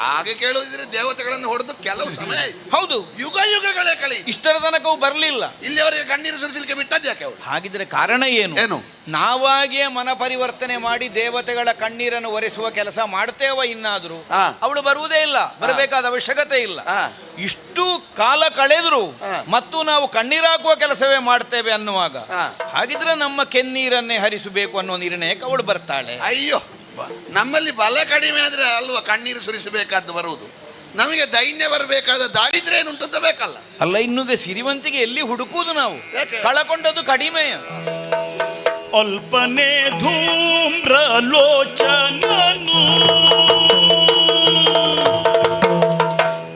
ಹಾಗೆ ಕೇಳುವುದಿದ್ರೆ ದೇವತೆಗಳನ್ನು ಹೊಡೆದು ಕೆಲವು ಸಮಯ ಆಯ್ತು. ಹೌದು, ಯುಗ ಯುಗಗಳೇ ಕಳಿ ಇಷ್ಟರ ತನಕವೂ ಬರಲಿಲ್ಲ. ಇಲ್ಲಿಯವರೆಗೆ ಕಣ್ಣೀರು ಸುರಿಸಲಿಕ್ಕೆ ಬಿಟ್ಟದ್ದು ಯಾಕೆ ಅವರು? ಹಾಗಿದ್ರೆ ಕಾರಣ ಏನು? ನಾವಾಗಿಯೇ ಮನ ಪರಿವರ್ತನೆ ಮಾಡಿ ದೇವತೆಗಳ ಕಣ್ಣೀರನ್ನು ಒರೆಸುವ ಕೆಲಸ ಮಾಡ್ತೇವ. ಇನ್ನಾದ್ರೂ ಅವಳು ಬರುವುದೇ ಇಲ್ಲ, ಬರಬೇಕಾದ ಅವಶ್ಯಕತೆ ಇಲ್ಲ. ಇಷ್ಟು ಕಾಲ ಕಳೆದ್ರು ಮತ್ತು ನಾವು ಕಣ್ಣೀರಾಕುವ ಕೆಲಸವೇ ಮಾಡ್ತೇವೆ ಅನ್ನುವಾಗ ಹಾಗಿದ್ರೆ ನಮ್ಮ ಕೆನ್ನೀರನ್ನೇ ಹರಿಸಬೇಕು ಅನ್ನೋ ನಿರ್ಣಯಕ್ಕೆ ಅವಳು ಬರ್ತಾಳೆ. ಅಯ್ಯೋ, ನಮ್ಮಲ್ಲಿ ಬಲ ಕಡಿಮೆ ಆದ್ರೆ ಅಲ್ವಾ ಕಣ್ಣೀರು ಸುರಿಸಬೇಕಾದ್ದು ಬರುವುದು. ನಮಗೆ ದೈನ್ಯ ಬರಬೇಕಾದ ದಾಡಿದ್ರೆ ಏನುಂಟು ಅಂತ ಬೇಕಲ್ಲ. ಅಲ್ಲ, ಇನ್ನುಗೆ ಸಿರಿವಂತಿಗೆ ಎಲ್ಲಿ ಹುಡುಕುವುದು ನಾವು? ಕಳಕೊಂಡದ್ದು ಕಡಿಮೆಯ. ಅಲ್ಪನೆ ಧೂಮ್ರ ಲೋಚನನು,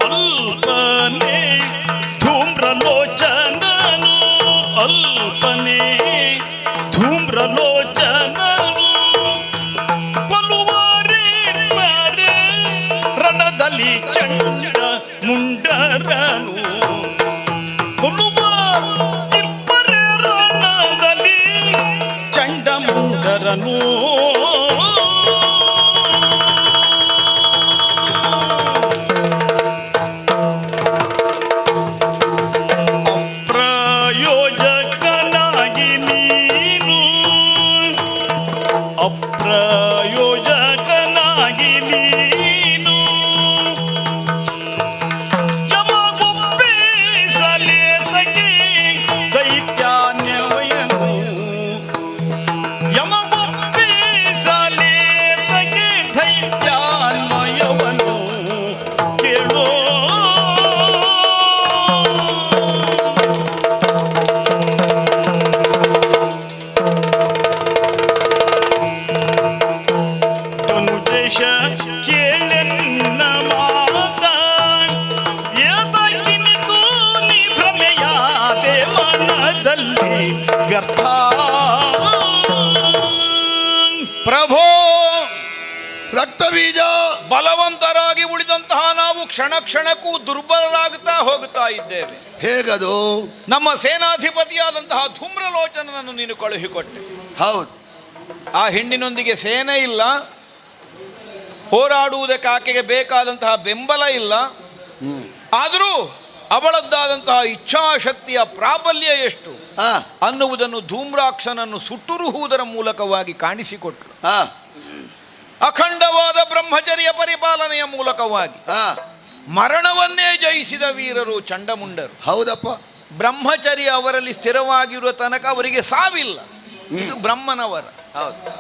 ಅಲ್ಪನೆ ಧೂಮ್ರ ಲೋಚನನು, ಅಲ್ಪನೆ ಧೂಮ್ರ ಲೋಚನನು, ಕೊಲ್ಲುವರೇ ರಣದಲ್ಲಿ ಚಂಡ ಮುಂಡರನು, ಕೊಲ್ಲುವ ಇಬ್ಬರೇ ರಣದಲ್ಲಿ ಚಂಡ ಮುಂಡರನು. ಅಪ್ರಯೋಜಕನಾಗಿ ನೀನು, ಅಪ್ರಯೋಜಕನಾಗಿ ನೀನು ಯಮಗೊಪ್ಪಿಸಲೇ ತಗಿ ದೈತ್ಯಾನ್ಯವಯನು, ಯಮಗೊಪ್ಪಿಸಲೇ ತಗಿ ದೈತ್ಯಾನ್ವಯವನು ಕೇಳೋ. ಧನುಜೇಶ ಕೇಳೆನ್ನ ಮಾತ ಎದಗಿನಿತು ನೀ ಭ್ರಮೆಯಾದೆ ಮನದಲ್ಲಿ ವ್ಯರ್ಥ. ಪ್ರಭೋ, ರಕ್ತ ಬೀಜ ಬಲವಂತರಾಗಿ ಉಳಿದಂತಹ ನಾವು ಕ್ಷಣ ಕ್ಷಣಕ್ಕೂ ದುರ್ಬಲರಾಗುತ್ತಾ ಹೋಗುತ್ತಾ ಇದ್ದೇವೆ. ಹೇಗದು? ನಮ್ಮ ಸೇನಾಧಿಪತಿಯಾದಂತಹ ಧೂಮ್ರಲೋಚನನನ್ನು ನೀನು ಕಳುಹಿಕೊಟ್ಟೆ. ಹೌದು, ಆ ಹೆಣ್ಣಿನೊಂದಿಗೆ ಸೇನೆ ಇಲ್ಲ, ಹೋರಾಡುವುದಕ್ಕೆ ಆಕೆಗೆ ಬೇಕಾದಂತಹ ಬೆಂಬಲ ಇಲ್ಲ. ಆದರೂ ಅವಳದ್ದಾದಂತಹ ಇಚ್ಛಾಶಕ್ತಿಯ ಪ್ರಾಬಲ್ಯ ಎಷ್ಟು ಅನ್ನುವುದನ್ನು ಧೂಮ್ರಾಕ್ಷನನ್ನು ಸುಟ್ಟುರುಹುವುದರ ಮೂಲಕವಾಗಿ ಕಾಣಿಸಿಕೊಟ್ಟರು. ಅಖಂಡವಾದ ಬ್ರಹ್ಮಚರ್ಯ ಪರಿಪಾಲನೆಯ ಮೂಲಕವಾಗಿ ಮರಣವನ್ನೇ ಜಯಿಸಿದ ವೀರರು ಚಂಡಮುಂಡರು. ಹೌದಪ್ಪ, ಬ್ರಹ್ಮಚರ್ಯ ಅವರಲ್ಲಿ ಸ್ಥಿರವಾಗಿರುವ ತನಕ ಅವರಿಗೆ ಸಾವಿಲ್ಲ. ಇದು ಬ್ರಹ್ಮನವರ.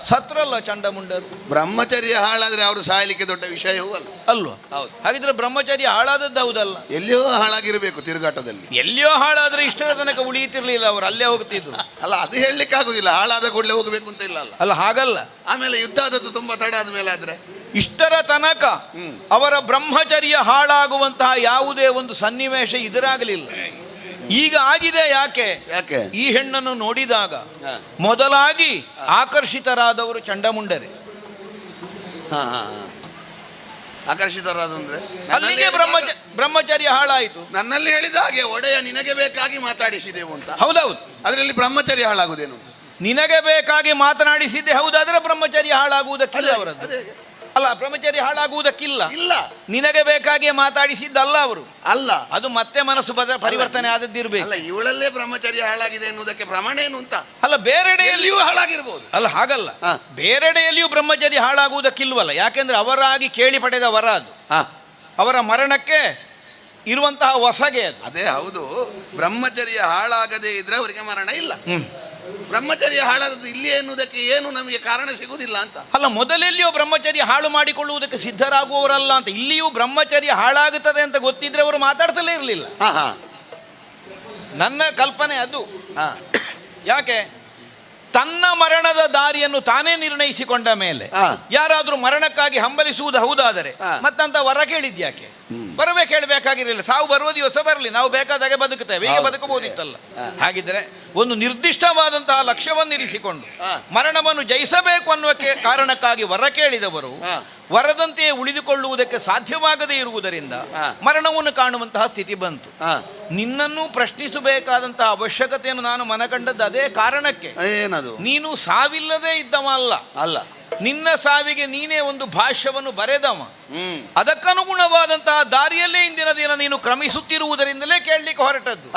ಸತ್ರಲ್ಲ ಚಂಡಮುಂಡರು. ಬ್ರಹ್ಮಚರ್ಯ ಹಾಳಾದ್ರೆ ಅವರು ಸಾಯಲಿಕ್ಕೆ ದೊಡ್ಡ ವಿಷಯವೂ ಅಲ್ಲ ಅಲ್ವಾ? ಹಾಗಿದ್ರೆ ಬ್ರಹ್ಮಚರ್ಯ ಹಾಳಾದದ್ದು ಹೌದಲ್ಲ? ಎಲ್ಲಿಯೋ ಹಾಳಾಗಿರಬೇಕು ತಿರುಗಾಟದಲ್ಲಿ. ಎಲ್ಲಿಯೋ ಹಾಳಾದ್ರೆ ಇಷ್ಟರ ತನಕ ಉಳಿಯುತ್ತಿರ್ಲಿಲ್ಲ, ಅವರು ಅಲ್ಲೇ ಹೋಗ್ತಿದ್ರು. ಅಲ್ಲ, ಅದು ಹೇಳಲಿಕ್ಕೆ ಆಗುದಿಲ್ಲ, ಹಾಳಾದ ಕೂಡಲೇ ಹೋಗಬೇಕು ಅಂತ ಇಲ್ಲ ಅಲ್ಲ. ಅಲ್ಲ, ಹಾಗಲ್ಲ. ಆಮೇಲೆ ಯುದ್ಧ ಆದದ್ದು ತುಂಬಾ ತಡ ಆದ್ಮೇಲೆ ಆದ್ರೆ ಇಷ್ಟರ ತನಕ ಅವರ ಬ್ರಹ್ಮಚರ್ಯ ಹಾಳಾಗುವಂತಹ ಯಾವುದೇ ಒಂದು ಸನ್ನಿವೇಶ ಎದುರಾಗಲಿಲ್ಲ. ಈಗ ಆಗಿದೆ. ಯಾಕೆ? ಈ ಹೆಣ್ಣನ್ನು ನೋಡಿದಾಗ ಮೊದಲಾಗಿ ಆಕರ್ಷಿತರಾದವರು ಚಂಡಮುಂಡರೇ. ಆಕರ್ಷಿತರಾದಂದ್ರೆ ಅಲ್ಲಿಗೆ ಬ್ರಹ್ಮಚರ್ಯ ಹಾಳಾಯಿತು. ನನ್ನಲ್ಲಿ ಹೇಳಿದ ಹಾಗೆ ಒಡೆಯ ನಿನಗೆ ಬೇಕಾಗಿ ಮಾತಾಡಿಸಿದೆವು ಅಂತ. ಹೌದೌದು. ಅದರಲ್ಲಿ ಬ್ರಹ್ಮಚರ್ಯ ಹಾಳಾಗುದೇನು? ನಿನಗೆ ಬೇಕಾಗಿ ಮಾತನಾಡಿಸಿದ್ದೆ ಹೌದಾದ್ರೆ ಬ್ರಹ್ಮಚರ್ಯ ಹಾಳಾಗುವುದಕ್ಕಿಲ್ಲ ಅವರದ್ದು. ಅಲ್ಲ, ಬ್ರಹ್ಮಚರ್ಯ ಹಾಳಾಗುವುದಕ್ಕಿಲ್ಲ. ಇಲ್ಲ, ನಿನಗೆ ಬೇಕಾಗಿ ಮಾತಾಡಿಸಿದ್ದಲ್ಲ ಅವರು. ಅಲ್ಲ, ಅದು ಮತ್ತೆ ಮನಸ್ಸು ಪರಿವರ್ತನೆ ಆದದ್ದಿರ್ಬೇಕು. ಅಲ್ಲ, ಇವಳಲ್ಲೇ ಬ್ರಹ್ಮಚರ್ಯ ಹಾಳಾಗಿದೆ ಎನ್ನುವುದಕ್ಕೆ ಪ್ರಮಾಣ ಏನು ಅಂತ? ಅಲ್ಲ, ಬೇರೆಡೆಯಲ್ಲಿಯೂ ಹಾಳಾಗಿರ್ಬೋದು. ಅಲ್ಲ, ಹಾಗಲ್ಲ. ಬೇರೆಡೆಯಲ್ಲಿಯೂ ಬ್ರಹ್ಮಚರ್ಯ ಹಾಳಾಗುವುದಕ್ಕಿಲ್ವಲ್ಲ. ಯಾಕೆಂದ್ರೆ ಅವರಾಗಿ ಕೇಳಿ ಪಡೆದ ವರ ಅದು. ಅವರ ಮರಣಕ್ಕೆ ಇರುವಂತಹ ಹೊಸಗೆ ಅದು. ಅದೇ ಹೌದು. ಬ್ರಹ್ಮಚರ್ಯ ಹಾಳಾಗದೇ ಇದ್ರೆ ಅವರಿಗೆ ಮರಣ ಇಲ್ಲ. ಬ್ರಹ್ಮಚರ್ಯ ಹಾಳಾದದ್ದು ಇಲ್ಲಿ ಎನ್ನುವುದಕ್ಕೆ ಏನು ನಮಗೆ ಕಾರಣ ಸಿಗುವುದಿಲ್ಲ ಅಂತ. ಅಲ್ಲ, ಮೊದಲೆಲ್ಲಿಯೂ ಬ್ರಹ್ಮಚರ್ಯ ಹಾಳು ಮಾಡಿಕೊಳ್ಳುವುದಕ್ಕೆ ಸಿದ್ಧರಾಗುವವರಲ್ಲ ಅಂತ. ಇಲ್ಲಿಯೂ ಬ್ರಹ್ಮಚರ್ಯ ಹಾಳಾಗುತ್ತದೆ ಅಂತ ಗೊತ್ತಿದ್ರೆ ಅವರು ಮಾತಾಡ್ತಲೇ ಇರಲಿಲ್ಲ. ನನ್ನ ಕಲ್ಪನೆ ಅದು. ಯಾಕೆ? ತನ್ನ ಮರಣದ ದಾರಿಯನ್ನು ತಾನೇ ನಿರ್ಣಯಿಸಿಕೊಂಡ ಮೇಲೆ ಯಾರಾದ್ರೂ ಮರಣಕ್ಕಾಗಿ ಹಂಬಲಿಸುವುದು ಹೌದಾದರೆ ಮತ್ತಂತ ವರ ಕೇಳಿದ್ಯಾಕೆ? ಬರಬೇಕು ಹೇಳಬೇಕಾಗಿರಲಿಲ್ಲ. ಸಾವು ಬರುವ ದಿವಸ ಬರಲಿ, ನಾವು ಬೇಕಾದಾಗೆ ಬದುಕುತ್ತೇವೆ, ಹೀಗೆ ಹೌದು. ಬದುಕಬಹುದಿತ್ತಲ್ಲ. ಹಾಗಿದ್ರೆ ಒಂದು ನಿರ್ದಿಷ್ಟವಾದಂತಹ ಲಕ್ಷ್ಯವನ್ನಿರಿಸಿಕೊಂಡು ಮರಣವನ್ನು ಜಯಿಸಬೇಕು ಅನ್ನುವ ಕಾರಣಕ್ಕಾಗಿ ವರ ಕೇಳಿದವರು ವರದಂತೆಯೇ ಉಳಿದುಕೊಳ್ಳುವುದಕ್ಕೆ ಸಾಧ್ಯವಾಗದೇ ಇರುವುದರಿಂದ ಮರಣವನ್ನು ಕಾಣುವಂತಹ ಸ್ಥಿತಿ ಬಂತು. ನಿನ್ನನ್ನು ಪ್ರಶ್ನಿಸಬೇಕಾದಂತಹ ಅವಶ್ಯಕತೆಯನ್ನು ನಾನು ಮನಗಂಡದ್ದು ಅದೇ ಕಾರಣಕ್ಕೆ. ಏನದು? ನೀನು ಸಾವಿಲ್ಲದೆ ಇದ್ದವ ಅಲ್ಲ, ನಿನ್ನ ಸಾವಿಗೆ ನೀನೇ ಒಂದು ಭಾಷ್ಯವನ್ನು ಬರೆದವ. ಅದಕ್ಕನುಗುಣವಾದಂತಹ ದಾರಿಯಲ್ಲೇ ಇಂದಿನ ದಿನ ನೀನು ಕ್ರಮಿಸುತ್ತಿರುವುದರಿಂದಲೇ ಕೇಳಲಿಕ್ಕೆ ಹೊರಟದ್ದು.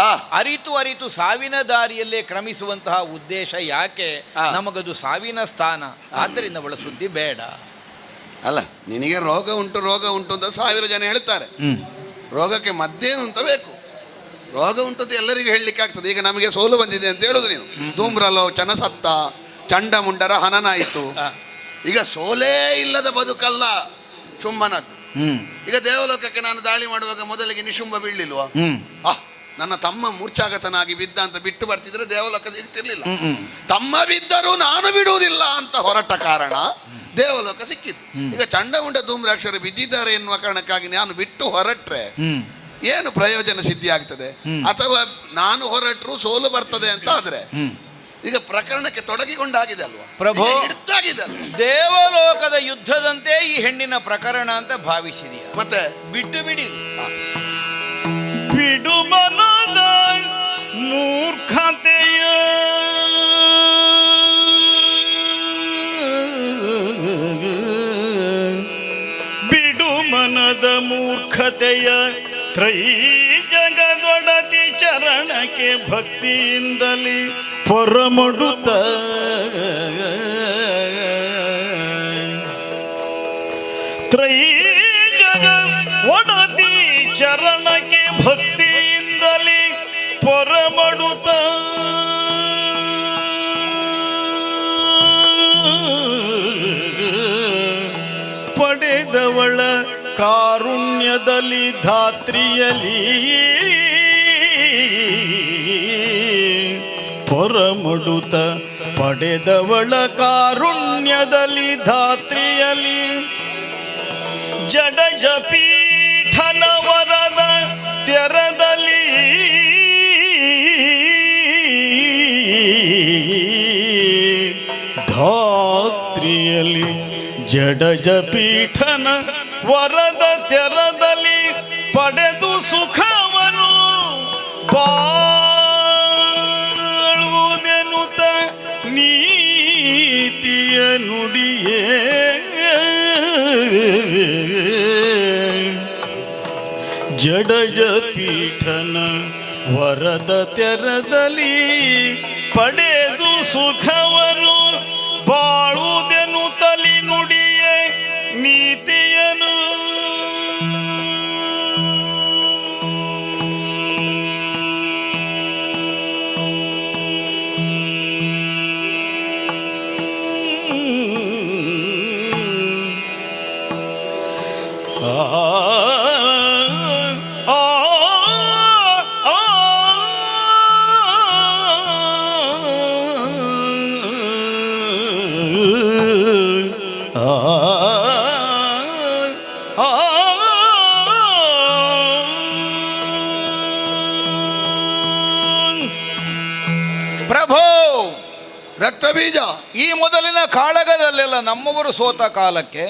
ಅರಿತು ಸಾವಿನ ದಾರಿಯಲ್ಲೇ ಕ್ರಮಿಸುವಂತಹ ಉದ್ದೇಶ ಯಾಕೆ? ನಮಗದು ಸಾವಿನ ಸ್ಥಾನ, ಆದ್ದರಿಂದ ಅವಳ ಸುದ್ದಿ ಬೇಡ. ಅಲ್ಲ, ನಿನಗೆ ರೋಗ ಉಂಟು ಅಂತ 1000 ಜನ ಹೇಳ್ತಾರೆ. ರೋಗಕ್ಕೆ ಮದ್ದೇನು ಅಂತ ಬೇಕು. ರೋಗ ಉಂಟು ಅಂತ ಎಲ್ಲರಿಗೂ ಹೇಳಲಿಕ್ಕೆ ಆಗ್ತದೆ. ಈಗ ನಮಗೆ ಸೋಲು ಬಂದಿದೆ ಅಂತ ಹೇಳುದು ನೀನು. ಧೂಮ್ರಲೋಚನ ಸತ್ತ, ಚಂಡಮುಂಡರ ಹನನಾಯಿತು. ಈಗ ಸೋಲೇ ಇಲ್ಲದ ಬದುಕಲ್ಲ ಶುಂಭನದ್ದು. ಈಗ ದೇವಲೋಕಕ್ಕೆ ನಾನು ದಾಳಿ ಮಾಡುವಾಗ ಮೊದಲಿಗೆ ನಿಶುಂಭ ಬೀಳಲಿಲ್ವಾ? ನನ್ನ ತಮ್ಮ ಮೂರ್ಛಾಗತನಾಗಿ ಬಿದ್ದ ಅಂತ ಬಿಟ್ಟು ಬರ್ತಿದ್ರೆ ದೇವಲೋಕ ಸಿಗ್ತಿರ್ಲಿಲ್ಲ. ತಮ್ಮ ಬಿದ್ದರೂ ನಾನು ಬಿಡುವುದಿಲ್ಲ ಅಂತ ಹೊರಟ ಕಾರಣ ದೇವಲೋಕ ಸಿಕ್ಕಿದ್ದು. ಈಗ ಚಂಡಮುಂಡ ಧೂಮ್ರಾಕ್ಷರು ಬಿದ್ದಿದ್ದಾರೆ ಎನ್ನುವ ಕಾರಣಕ್ಕಾಗಿ ನಾನು ಬಿಟ್ಟು ಹೊರಟ್ರೆ ಏನು ಪ್ರಯೋಜನ ಸಿದ್ಧಿ ಆಗ್ತದೆ? ಅಥವಾ ನಾನು ಹೊರಟರು ಸೋಲು ಬರ್ತದೆ ಅಂತ ಆದ್ರೆ ಈಗ ಪ್ರಕರಣಕ್ಕೆ ತೊಡಗಿಕೊಂಡಾಗಿದೆ ಅಲ್ವಾ ಪ್ರಭು? ಹಿಡಿದಾಗಿದೆ ಅಲ್ವಾ? ದೇವಲೋಕದ ಯುದ್ಧದಂತೆ ಈ ಹೆಣ್ಣಿನ ಪ್ರಕರಣ ಅಂತ ಭಾವಿಸಿದೀಯ? ಮತ್ತೆ ಬಿಟ್ಟು ಬಿಡಿ. ಬಿಡು ಮನದ ಮೂರ್ಖತೆಯ ಬಿಡು ಮನದ ಮೂರ್ಖತೆಯ ತ್ರೈ ಜಗದೊಡತಿ ಚರಣಕ್ಕೆ ಭಕ್ತಿಯಿಂದಲೇ ಪೊರಮಡುತ್ತ ತ್ರೈ ಜಗ ಒಡತಿ ಚರಣಕ್ಕೆ ಭಕ್ತಿಯಿಂದಲೇ ಪೊರಮಡುತ್ತ ಪಡೆದವಳ ಕಾರುಣ್ಯದಲ್ಲಿ ಧಾತ್ರಿಯಲಿ ಪೊರಮಡುತ್ತ ಪಡೆದವಳ ಕಾರುಣ್ಯದಲ್ಲಿ ಧಾತ್ರಿಯಲಿ ಜಡಜ ಪೀಠನ ವರದ ತೆರದಲ್ಲಿ ಧಾತ್ರಿಯಲಿ ಜಡಜ ಪೀಠನ ವರದ ತೆರದಲ್ಲಿ ಪಡೆದು ಸುಖವನು ಬಾಳುವುದೆನುತ ನೀತಿಯ ನುಡಿಯೇ ಜಡಜ ಪೀಠನ ವರದ ತೆರದಲ್ಲಿ ಪಡೆದು ಸುಖವನು ಬಾಳುವುದೆನು ತಲಿ ನುಡಿಯೇ ನೀತಿಯನು ಪ್ರಭು, ರಕ್ತಬೀಜ ಈ ಮೊದಲಿನ ಕಾಳಗದಲ್ಲೆಲ್ಲ ನಮ್ಮವರು ಸೋತ ಕಾಲಕ್ಕೆ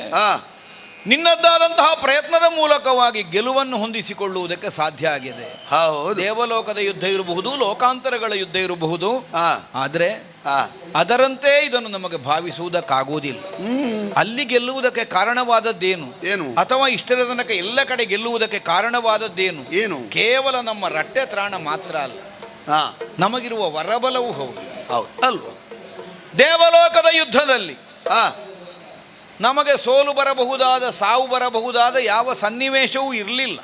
ನಿನ್ನದ್ದಾದಂತಹ ಪ್ರಯತ್ನದ ಮೂಲಕವಾಗಿ ಗೆಲುವನ್ನು ಹೊಂದಿಸಿಕೊಳ್ಳುವುದಕ್ಕೆ ಸಾಧ್ಯ ಆಗಿದೆ. ಹೌದು, ದೇವಲೋಕದ ಯುದ್ಧ ಇರಬಹುದು, ಲೋಕಾಂತರಗಳ ಯುದ್ಧ ಇರಬಹುದು. ಆದರೆ ಅದರಂತೆ ಇದನ್ನು ನಮಗೆ ಭಾವಿಸುವುದಕ್ಕಾಗುವುದಿಲ್ಲ. ಅಲ್ಲಿ ಗೆಲ್ಲುವುದಕ್ಕೆ ಕಾರಣವಾದದ್ದೇನು? ಏನು? ಅಥವಾ ಇಷ್ಟರ ತನಕ ಎಲ್ಲ ಕಡೆ ಗೆಲ್ಲುವುದಕ್ಕೆ ಕಾರಣವಾದದ್ದೇನು? ಏನು? ಕೇವಲ ನಮ್ಮ ರಟ್ಟೆ ತ್ರಾಣ ಮಾತ್ರ ಅಲ್ಲ, ನಮಗಿರುವ ವರಬಲವೂ ಹೌದು. ಹೌದು ಅಲ್ವಾ? ದೇವಲೋಕದ ಯುದ್ಧದಲ್ಲಿ ನಮಗೆ ಸೋಲು ಬರಬಹುದಾದ, ಸಾವು ಬರಬಹುದಾದ ಯಾವ ಸನ್ನಿವೇಶವೂ ಇರಲಿಲ್ಲ.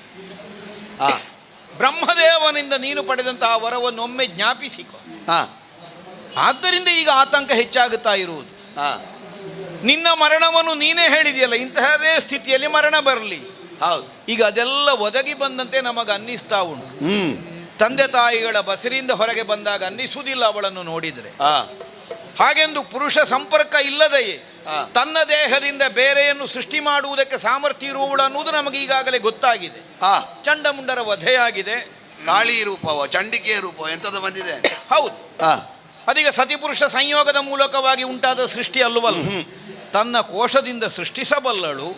ಬ್ರಹ್ಮದೇವನಿಂದ ನೀನು ಪಡೆದಂತಹ ವರವನ್ನು ಒಮ್ಮೆ ಜ್ಞಾಪಿಸಿಕೊ. ಆದ್ದರಿಂದ ಈಗ ಆತಂಕ ಹೆಚ್ಚಾಗುತ್ತಾ ಇರುವುದು. ನಿನ್ನ ಮರಣವನ್ನು ನೀನೇ ಹೇಳಿದೆಯಲ್ಲ, ಇಂತಹದೇ ಸ್ಥಿತಿಯಲ್ಲಿ ಮರಣ ಬರಲಿ. ಹೌದು, ಈಗ ಅದೆಲ್ಲ ಒದಗಿ ಬಂದಂತೆ ನಮಗೆ ಅನ್ನಿಸ್ತಾ ಉಂಟು. ತಂದೆ ತಾಯಿಗಳ ಬಸರಿಯಿಂದ ಹೊರಗೆ ಬಂದಾಗ ಅನ್ನಿಸುವುದಿಲ್ಲ ಅವಳನ್ನು ನೋಡಿದರೆ. ಹಾಗೆಂದು ಪುರುಷ ಸಂಪರ್ಕ ಇಲ್ಲದೆಯೇ ತನ್ನ ದೇಹದಿಂದ ಬೇರೆಯನ್ನು ಸೃಷ್ಟಿ ಮಾಡುವುದಕ್ಕೆ ಸಾಮರ್ಥ್ಯ ಇರುವವಳು ಅನ್ನುವುದು ನಮಗೆ ಈಗಾಗಲೇ ಗೊತ್ತಾಗಿದೆ. ಚಂಡಮುಂಡರ ವಧೆಯಾಗಿದೆ. ಕಾಳಿ ರೂಪವೋ ಚಂಡಿಕೆಯ ರೂಪವೋ ಎಂಥದ್ದು ಬಂದಿದೆ? ಹೌದು, ಅದೀಗ ಸತಿಪುರುಷ ಸಂಯೋಗದ ಮೂಲಕವಾಗಿ ಉಂಟಾದ ಸೃಷ್ಟಿ ಅಲ್ಲವಲ್ಲ. ತನ್ನ ಕೋಶದಿಂದ ಸೃಷ್ಟಿಸಬಲ್ಲಳು,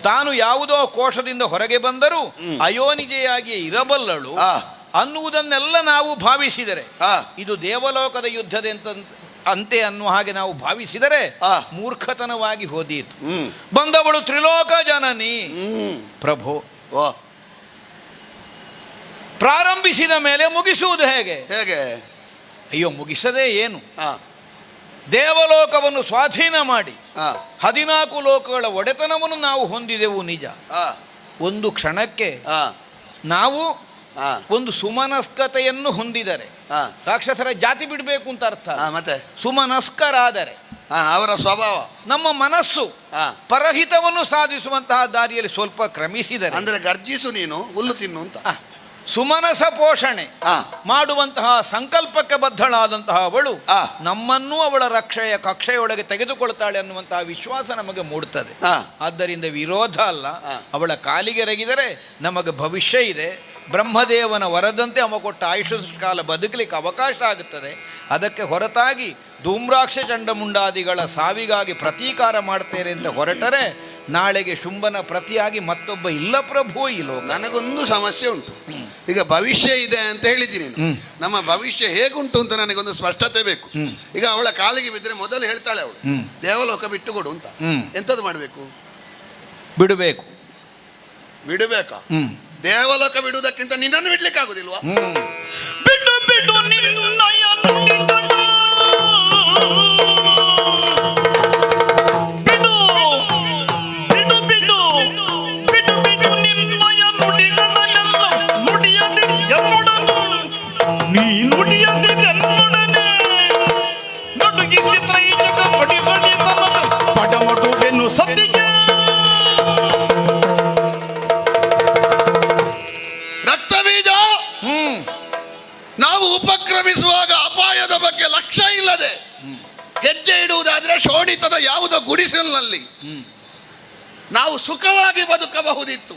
ತಾನು ಯಾವುದೋ ಕೋಶದಿಂದ ಹೊರಗೆ ಬಂದರೂ ಅಯೋನಿಜೆಯಾಗಿ ಇರಬಲ್ಲಳು ಅನ್ನುವುದನ್ನೆಲ್ಲ ನಾವು ಭಾವಿಸಿದರೆ, ಇದು ದೇವಲೋಕದ ಯುದ್ಧದ ಅಂತೆ ಅನ್ನುವ ಹಾಗೆ ನಾವು ಭಾವಿಸಿದರೆ ಮೂರ್ಖತನವಾಗಿ ಹೋದೀತು. ಬಂದವಳು ತ್ರಿಲೋಕ ಜನನಿ ಪ್ರಭು, ಪ್ರಾರಂಭಿಸಿದ ಮೇಲೆ ಮುಗಿಸುವುದು ಹೇಗೆ? ಅಯ್ಯೋ, ಮುಗಿಸದೇ ಏನು, ದೇವಲೋಕವನ್ನು ಸ್ವಾಧೀನ ಮಾಡಿ 14 ಲೋಕಗಳ ಒಡೆತನವನ್ನು ನಾವು ಹೊಂದಿದೆವು ನಿಜ. ಒಂದು ಕ್ಷಣಕ್ಕೆ ನಾವು ಒಂದು ಸುಮನಸ್ಕತೆಯನ್ನು ಹೊಂದಿದರೆ ರಾಕ್ಷಸರ ಜಾತಿ ಬಿಡಬೇಕು ಅಂತ ಅರ್ಥ. ಮತ್ತೆ ಸುಮನಸ್ಕರಾದರೆ ಅವರ ಸ್ವಭಾವ, ನಮ್ಮ ಮನಸ್ಸು ಪರಹಿತವನ್ನು ಸಾಧಿಸುವಂತಹ ದಾರಿಯಲ್ಲಿ ಸ್ವಲ್ಪ ಕ್ರಮಿಸಿದರೆ, ಅಂದ್ರೆ ಗರ್ಜಿಸು ನೀನು ಹುಲ್ಲು ತಿನ್ನು ಅಂತ, ಸುಮನಸ ಪೋಷಣೆ ಮಾಡುವಂತಹ ಸಂಕಲ್ಪಕ್ಕೆ ಬದ್ಧಳಾದಂತಹ ಅವಳು ನಮ್ಮನ್ನೂ ಅವಳ ಕಕ್ಷೆಯೊಳಗೆ ತೆಗೆದುಕೊಳ್ತಾಳೆ ಅನ್ನುವಂತಹ ವಿಶ್ವಾಸ ನಮಗೆ ಮೂಡುತ್ತದೆ. ಆದ್ದರಿಂದ ವಿರೋಧ ಅಲ್ಲ, ಅವಳ ಕಾಲಿಗೆ ರಗಿದರೆ ನಮಗೆ ಭವಿಷ್ಯ ಇದೆ. ಬ್ರಹ್ಮದೇವನ ವರದಂತೆ ಅವ ಕೊಟ್ಟ ಆಯುಷ್ಯ ಕಾಲ ಬದುಕಲಿಕ್ಕೆ ಅವಕಾಶ ಆಗುತ್ತದೆ. ಅದಕ್ಕೆ ಹೊರತಾಗಿ ಧೂಮ್ರಾಕ್ಷ ಚಂಡಮುಂಡಾದಿಗಳ ಸಾವಿಗಾಗಿ ಪ್ರತೀಕಾರ ಮಾಡ್ತೇನೆ ಅಂತ ಹೊರಟರೆ ನಾಳೆಗೆ ಶುಂಭನ ಪ್ರತಿಯಾಗಿ ಮತ್ತೊಬ್ಬ ಇಲ್ಲ ಪ್ರಭು ಈ ಲೋಕ. ನನಗೊಂದು ಸಮಸ್ಯೆ ಉಂಟು. ಈಗ ಭವಿಷ್ಯ ಇದೆ ಅಂತ ಹೇಳಿದ್ದೀನಿ, ನಮ್ಮ ಭವಿಷ್ಯ ಹೇಗುಂಟು ಅಂತ ನನಗೊಂದು ಸ್ಪಷ್ಟತೆ ಬೇಕು. ಈಗ ಅವಳ ಕಾಲಿಗೆ ಬಿದ್ದರೆ ಮೊದಲು ಹೇಳ್ತಾಳೆ ಅವಳು ದೇವಲೋಕ ಬಿಟ್ಟುಕೊಡು ಅಂತ. ಎಂಥದ್ದು ಮಾಡಬೇಕು? ಬಿಡಬೇಕಾ? ದೇವಲೋಕ ಬಿಡುವುದಕ್ಕಿಂತ ನಿನ್ನನ್ನು ಬಿಡ್ಲಿಕ್ಕೆ ಆಗುದಿಲ್ವಾ? ಬಿಡು ಬಿಡು ನಿನ್ನಯ ನುಡಿಗಳು, ಬಿಡು ಬಿಡು ಬಿಡು ಬಿಡು ಬಿಡು ನಿನ್ನಯ ನುಡಿಗಳನ್ನೆಲ್ಲ ನುಡಿಯದಿರನ್ನೊಡನು, ನೀ ನುಡಿಯದಿರನ್ನೊಡನೆ ನಡುಗಿ ಚಿತ್ರ ಈಜಕ ಬಡಿ ಬಡಿ ತನ್ನದ ಪಡಮಡುವೆನು ಸತಿಗೆ. ನಾವು ಉಪಕ್ರಮಿಸುವಾಗ ಅಪಾಯದ ಬಗ್ಗೆ ಲಕ್ಷ್ಯ ಇಲ್ಲದೆ ಹೆಜ್ಜೆ ಇಡುವುದಾದ್ರೆ ಶೋಣಿತದ ಯಾವುದೋ ಗುಡಿಸಲಿನಲ್ಲಿ ನಾವು ಸುಖವಾಗಿ ಬದುಕಬಹುದಿತ್ತು.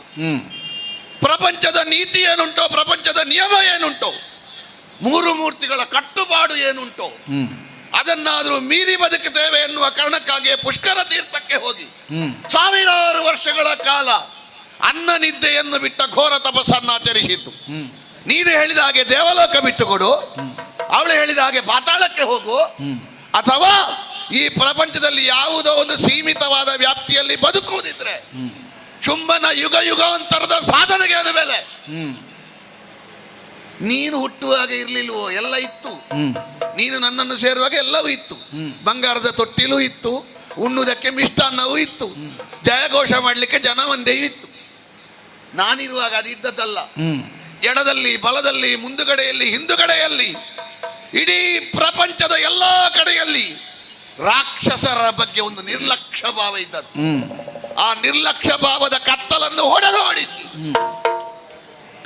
ಪ್ರಪಂಚದ ನೀತಿ ಏನುಂಟೋ, ಪ್ರಪಂಚದ ನಿಯಮ ಏನುಂಟೋ, ಮೂರು ಮೂರ್ತಿಗಳ ಕಟ್ಟುಪಾಡು ಏನುಂಟೋ ಅದನ್ನಾದರೂ ಮೀರಿ ಬದುಕುತ್ತೇವೆ ಎನ್ನುವ ಕಾರಣಕ್ಕಾಗಿಯೇ ಪುಷ್ಕರ ತೀರ್ಥಕ್ಕೆ ಹೋಗಿ ಸಾವಿರಾರು ವರ್ಷಗಳ ಕಾಲ ಅನ್ನ ನಿದ್ದೆಯನ್ನು ಬಿಟ್ಟ ಘೋರ ತಪಸ್ಸನ್ನಾಚರಿಸಿದ್ದು. ನೀನು ಹೇಳಿದ ಹಾಗೆ ದೇವಲೋಕ ಬಿಟ್ಟುಕೊಡು, ಅವಳು ಹೇಳಿದ ಹಾಗೆ ಪಾತಾಳಕ್ಕೆ ಹೋಗು, ಅಥವಾ ಈ ಪ್ರಪಂಚದಲ್ಲಿ ಯಾವುದೋ ಒಂದು ಸೀಮಿತವಾದ ವ್ಯಾಪ್ತಿಯಲ್ಲಿ ಬದುಕುವುದಿದ್ರೆ ಶುಂಭನ ಯುಗಾಂತರದ ಸಾಧನೆಗೆ ಅನುಬೆಲೆ. ನೀನು ಹುಟ್ಟುವಾಗ ಇರ್ಲಿಲ್ವೋ? ಎಲ್ಲ ಇತ್ತು. ನೀನು ನನ್ನನ್ನು ಸೇರುವಾಗ ಎಲ್ಲವೂ ಇತ್ತು. ಬಂಗಾರದ ತೊಟ್ಟಿಲೂ ಇತ್ತು, ಉಣ್ಣುವುದಕ್ಕೆ ಮಿಷ್ಟಾನ್ನವೂ ಇತ್ತು, ಜಯಘೋಷ ಮಾಡಲಿಕ್ಕೆ ಜನವಂದೆಯೂ ಇತ್ತು. ನಾನಿರುವಾಗ ಅದಿದ್ದದ್ದಲ್ಲ. ಎಡದಲ್ಲಿ, ಬಲದಲ್ಲಿ, ಮುಂದುಗಡೆಯಲ್ಲಿ, ಹಿಂದುಗಡೆಯಲ್ಲಿ, ಇಡೀ ಪ್ರಪಂಚದ ಎಲ್ಲ ಕಡೆಯಲ್ಲಿ ರಾಕ್ಷಸರ ಬಗ್ಗೆ ಒಂದು ನಿರ್ಲಕ್ಷ್ಯ ಭಾವ ಇದ್ದದ್ದು. ಆ ನಿರ್ಲಕ್ಷ್ಯ ಭಾವದ ಕತ್ತಲನ್ನು ಹೊಡೆದೋಡಿಸಿ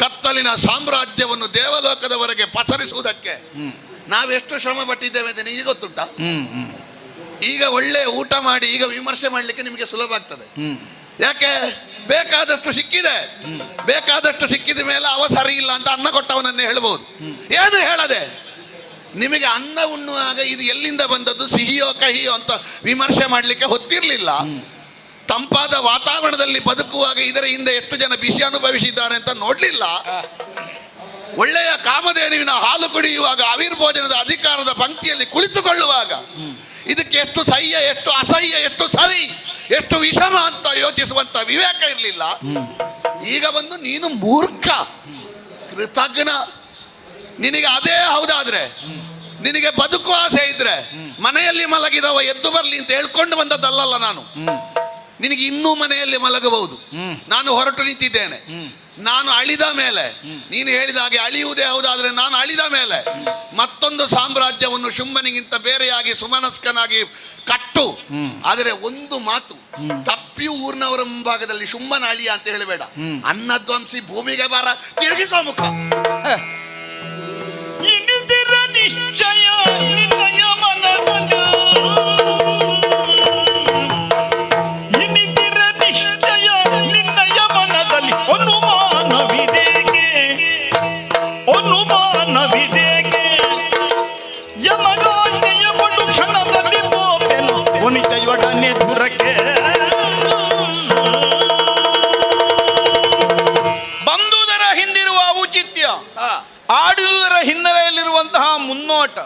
ಕತ್ತಲಿನ ಸಾಮ್ರಾಜ್ಯವನ್ನು ದೇವಲೋಕದವರೆಗೆ ಪಸರಿಸುವುದಕ್ಕೆ ನಾವೆಷ್ಟು ಶ್ರಮ ಪಟ್ಟಿದ್ದೇವೆ ಅಂತ ನಿಮಗೆ ಗೊತ್ತುಂಟ? ಈಗ ಒಳ್ಳೆ ಊಟ ಮಾಡಿ ಈಗ ವಿಮರ್ಶೆ ಮಾಡಲಿಕ್ಕೆ ನಿಮಗೆ ಸುಲಭ ಆಗ್ತದೆ. ಯಾಕೆ? ಬೇಕಾದಷ್ಟು ಸಿಕ್ಕಿದೆ. ಬೇಕಾದಷ್ಟು ಸಿಕ್ಕಿದ ಮೇಲೆ ಅವ ಸರಿ ಇಲ್ಲ ಅಂತ ಅನ್ನ ಕೊಟ್ಟವನನ್ನೇ ಹೇಳ್ಬೋದು. ಏನು ಹೇಳದೆ ನಿಮಗೆ ಅನ್ನ ಉಣ್ಣುವಾಗ ಇದು ಎಲ್ಲಿಂದ ಬಂದದ್ದು, ಸಿಹಿಯೋ ಕಹಿಯೋ ಅಂತ ವಿಮರ್ಶೆ ಮಾಡಲಿಕ್ಕೆ ಹೊತ್ತಿರಲಿಲ್ಲ. ತಂಪಾದ ವಾತಾವರಣದಲ್ಲಿ ಬದುಕುವಾಗ ಇದರ ಹಿಂದೆ ಎಷ್ಟು ಜನ ಬಿಸಿ ಅನುಭವಿಸಿದ್ದಾರೆ ಅಂತ ನೋಡ್ಲಿಲ್ಲ. ಒಳ್ಳೆಯ ಕಾಮಧೇನುವಿನ ಹಾಲು ಕುಡಿಯುವಾಗ ಆವಿರ್ಭೋಜನದ ಅಧಿಕಾರದ ಪಂಕ್ತಿಯಲ್ಲಿ ಕುಳಿತುಕೊಳ್ಳುವಾಗ ಇದಕ್ಕೆ ಎಷ್ಟು ಸಹ್ಯ, ಎಷ್ಟು ಅಸಹ್ಯ, ಎಷ್ಟು ಸರಿ, ಎಷ್ಟು ವಿಷಮ ಅಂತ ಯೋಚಿಸುವಂತ ವಿವೇಕ ಇರಲಿಲ್ಲ. ಈಗ ಬಂದು ನೀನು ಮೂರ್ಖ, ಕೃತಜ್ಞ. ನಿನಗೆ ಅದೇ ಹೌದಾದ್ರೆ, ನಿನಗೆ ಬದುಕುವ ಆಸೆ ಇದ್ರೆ ಮನೆಯಲ್ಲಿ ಮಲಗಿದವ ಎದ್ದು ಬರಲಿ ಅಂತ ಹೇಳ್ಕೊಂಡು ಬಂದದ್ದಲ್ಲ ನಾನು. ನಿನಗೆ ಇನ್ನೂ ಮನೆಯಲ್ಲಿ ಮಲಗಬಹುದು. ನಾನು ಹೊರಟು ನಿಂತಿದ್ದೇನೆ. ನಾನು ಅಳಿದ ಮೇಲೆ, ನೀನು ಹೇಳಿದ ಹಾಗೆ ಅಳಿಯುವುದೇ ಹೌದಾದ್ರೆ ನಾನು ಅಳಿದ ಮೇಲೆ ಮತ್ತೊಂದು ಸಾಮ್ರಾಜ್ಯವನ್ನು ಶುಂಭನಿಗಿಂತ ಬೇರೆಯಾಗಿ ಸುಮನಸ್ಕನಾಗಿ ಕಟ್ಟು. ಆದರೆ ಒಂದು ಮಾತು, ತಪ್ಪಿಯೂ ಊರಿನವರ ಮುಂಭಾಗದಲ್ಲಿ ಶುಂಭನ ಅಳಿಯ ಅಂತ ಹೇಳಬೇಡ. ಅನ್ನಧ್ವಂಸಿ ಭೂಮಿಗೆ ಬಾರ, ತಿರುಗಿಸೋ ಮುಖ. ನಿಶ್ಚಯ ನಿನ್ನಯ ಮನದಲ್ಲಿ ಮನವಿದೇಗೆ ಯಮಗಾಜ್ಞೆಯ ಪಡು ಕ್ಷಣದಲ್ಲಿ ಹೋಪೆನು ವನಿತೆಯೊಡನೆ ದೂರಕ್ಕೆ ಬಂದುದರ ಹಿಂದಿರುವ ಔಚಿತ್ಯ, ಆಡುವುದರ ಹಿನ್ನೆಲೆಯಲ್ಲಿರುವಂತಹ ಮುನ್ನೋಟ,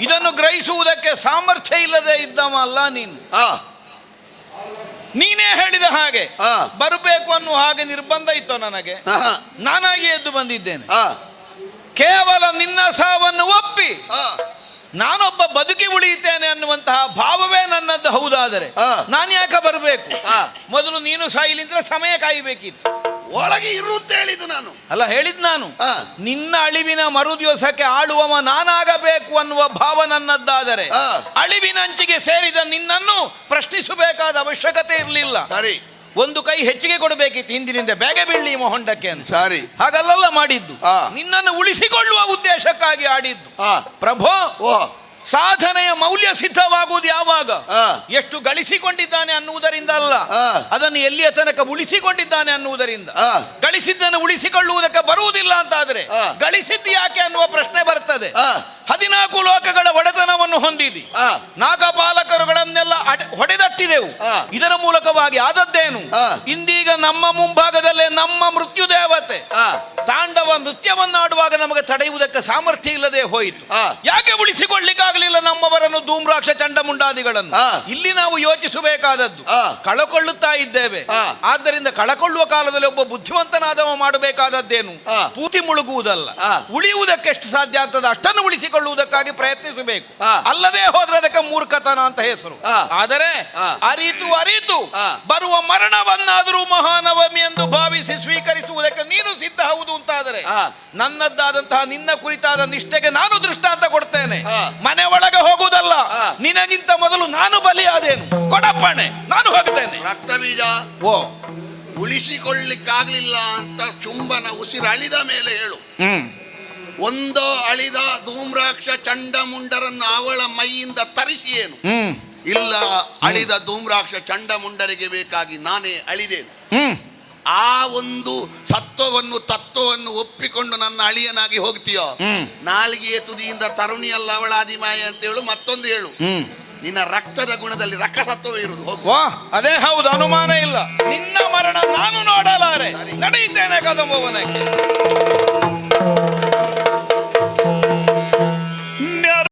ಇದನ್ನು ಗ್ರಹಿಸುವುದಕ್ಕೆ ಸಾಮರ್ಥ್ಯ ಇಲ್ಲದೆ ಇದ್ದವ ಅಲ್ಲ ನೀನು. ನೀನೇ ಹೇಳಿದ ಹಾಗೆ ಬರಬೇಕು ಅನ್ನುವ ಹಾಗೆ ನಿರ್ಬಂಧ ಇತ್ತು ನನಗೆ. ನಾನಾಗಿ ಎದ್ದು ಬಂದಿದ್ದೇನೆ. ಕೇವಲ ನಿನ್ನ ಸಾವನ್ನು ಒಪ್ಪಿ ನಾನೊಬ್ಬ ಬದುಕಿ ಉಳಿಯುತ್ತೇನೆ ಅನ್ನುವಂತಹ ಭಾವವೇ ನನ್ನದ್ದು ಹೌದಾದರೆ ನಾನು ಯಾಕೆ ಬರಬೇಕು? ಮೊದಲು ನೀನು ಸಾಯಿಲಿಂದ್ರೆ ಸಮಯ ಕಾಯಬೇಕಿತ್ತು. ಒಳಗೆ ಇರು ಅಂತ ಹೇಳಿದ್ದು ನಾನು ಅಲ್ಲ, ಹೇಳಿದ್ ನಾನು. ನಿನ್ನ ಅಳಿವಿನ ಮರು ದಿವಸಕ್ಕೆ ಆಳುವವ ನಾನಾಗಬೇಕು ಅನ್ನುವ ಭಾವ ನನ್ನದ್ದಾದರೆ ಅಳಿವಿನಂಚಿಗೆ ಸೇರಿದ ನಿನ್ನನ್ನು ಪ್ರಶ್ನಿಸಬೇಕಾದ ಅವಶ್ಯಕತೆ ಇರಲಿಲ್ಲ. ಸರಿ, ಒಂದು ಕೈ ಹೆಚ್ಚಿಗೆ ಕೊಡಬೇಕಿತ್ತು ಹಿಂದಿನಿಂದ, ಬೇಗ ಬೀಳಿ ಹೊಂಡಕ್ಕೆ ಅಂತ. ಸರಿ, ಹಾಗಲ್ಲ ಮಾಡಿದ್ದು. ನಿನ್ನನ್ನು ಉಳಿಸಿಕೊಳ್ಳುವ ಉದ್ದೇಶಕ್ಕಾಗಿ ಆಡಿದ್ದು. ಪ್ರಭೋ, ಸಾಧನೆಯ ಮೌಲ್ಯ ಸಿದ್ಧವಾಗುವುದು ಯಾವಾಗ? ಎಷ್ಟು ಗಳಿಸಿಕೊಂಡಿದ್ದಾನೆ ಅನ್ನುವುದರಿಂದ ಅಲ್ಲ, ಅದನ್ನು ಎಲ್ಲಿಯ ತನಕ ಉಳಿಸಿಕೊಂಡಿದ್ದಾನೆ ಅನ್ನುವುದರಿಂದ. ಗಳಿಸಿದ್ದನ್ನು ಉಳಿಸಿಕೊಳ್ಳುವುದಕ್ಕೆ ಬರುವುದಿಲ್ಲ ಅಂತಾದ್ರೆ ಗಳಿಸಿದ್ದು ಯಾಕೆ ಅನ್ನುವ ಪ್ರಶ್ನೆ ಬರ್ತದೆ. 14 ಲೋಕಗಳ ಒಡೆತನವನ್ನು ಹೊಂದಿದಿ, ನಾಗಪಾಲಕರುಗಳನ್ನೆಲ್ಲ ಹೊಡೆದಟ್ಟಿದೆವು. ಇದರ ಮೂಲಕವಾಗಿ ಆದದ್ದೇನು? ಇಂದೀಗ ನಮ್ಮ ಮುಂಭಾಗದಲ್ಲೇ ನಮ್ಮ ಮೃತ್ಯು ದೇವತೆ ತಾಂಡವ ನೃತ್ಯವನ್ನಾಡುವಾಗ ನಮಗೆ ತಡೆಯುವುದಕ್ಕೆ ಸಾಮರ್ಥ್ಯ ಇಲ್ಲದೆ ಹೋಯಿತು. ಯಾಕೆ ಉಳಿಸಿಕೊಳ್ಳಿಕ್ಕಾಗಲಿಲ್ಲ ನಮ್ಮವರನ್ನು, ಧೂಮ್ರಾಕ್ಷ ಚಂಡಮುಂಡಾದಿಗಳನ್ನು? ಇಲ್ಲಿ ನಾವು ಯೋಚಿಸಬೇಕಾದದ್ದು, ಕಳಕೊಳ್ಳುತ್ತಾ ಇದ್ದೇವೆ. ಆದ್ದರಿಂದ ಕಳಕೊಳ್ಳುವ ಕಾಲದಲ್ಲಿ ಒಬ್ಬ ಬುದ್ಧಿವಂತನಾದವ ಮಾಡಬೇಕಾದದ್ದೇನು? ಪೂತಿ ಮುಳುಗುವುದಲ್ಲ, ಉಳಿಯುವುದಕ್ಕೆ ಎಷ್ಟು ಸಾಧ್ಯ ಆಗ್ತದೆ ಅಷ್ಟನ್ನು ಉಳಿಸಿಕೊಳ್ಳುವುದಕ್ಕಾಗಿ ಪ್ರಯತ್ನಿಸಬೇಕು. ಅಲ್ಲದೆ ಹೋದ್ರೆ ಅದಕ್ಕೆ ಮೂರ್ಖತನ ಅಂತ ಹೆಸರು. ಆದರೆ ಅರಿತು ಬರುವ ಮರಣವನ್ನಾದರೂ ಮಹಾನವಮಿ ಎಂದು ಭಾವಿಸಿ ಸ್ವೀಕರಿಸುವುದಕ್ಕೆ ನೀನು ಸಿದ್ಧ ಹೌದು ಅಂತಾದರೆ ನನ್ನದ್ದಾದಂತಹ ನಿನ್ನ ಕುರಿತಾದ ನಿಷ್ಠೆಗೆ ನಾನು ದೃಷ್ಟಾಂತ ಕೊಡ್ತೇನೆ. ಮನೆ ಒಳಗೆ ಹೋಗುವುದಲ್ಲ, ನಿನಗಿಂತ ಮೊದಲು ನಾನು ಬಲಿಯಾದೇನು, ಕೊಡಪ್ಪಣೆ, ನಾನು ಹೋಗ್ತೇನೆ. ರಕ್ತ ಬೀಜ ಉಳಿಸಿಕೊಳ್ಳಿಕ್ಕಾಗ್ಲಿಲ್ಲ ಅಂತ ಚುಂಬನ ಉಸಿರು ಅಳಿದ ಮೇಲೆ ಹೇಳು. ಒಂದೋ ಅಳಿದ ಧೂಮ್ರಾಕ್ಷ ಚಂಡಮುಂಡರನ್ನು ಅವಳ ಮೈಯಿಂದ ತರಿಸಿ ಏನು? ಇಲ್ಲ, ಅಳಿದ ಧೂಮ್ರಾಕ್ಷ ಚಂಡಮುಂಡರಿಗೆ ಬೇಕಾಗಿ ನಾನೇ ಅಳಿದೇನು. ಆ ಒಂದು ತತ್ವವನ್ನು ಒಪ್ಪಿಕೊಂಡು ನನ್ನ ಅಳಿಯನಾಗಿ ಹೋಗ್ತೀಯೋ, ನಾಲ್ಗೆಯ ತುದಿಯಿಂದ ತರುಣಿಯಲ್ಲ ಅವಳ ಆದಿಮಾಯ ಅಂತ ಹೇಳು. ಮತ್ತೊಂದು ಹೇಳು, ನಿನ್ನ ರಕ್ತದ ಗುಣದಲ್ಲಿ ರಕ್ಕಸತ್ವ ಇರುವುದು. ಹೋಗುವ ಅದೇ ಹೌದು, ಅನುಮಾನ ಇಲ್ಲ. ನಿನ್ನ ಮರಣ ನಾನು ನೋಡಲಾರೆ. ನಡೆಯುತ್ತೇನೆ ಕದಂಬವನಕ್ಕೆ.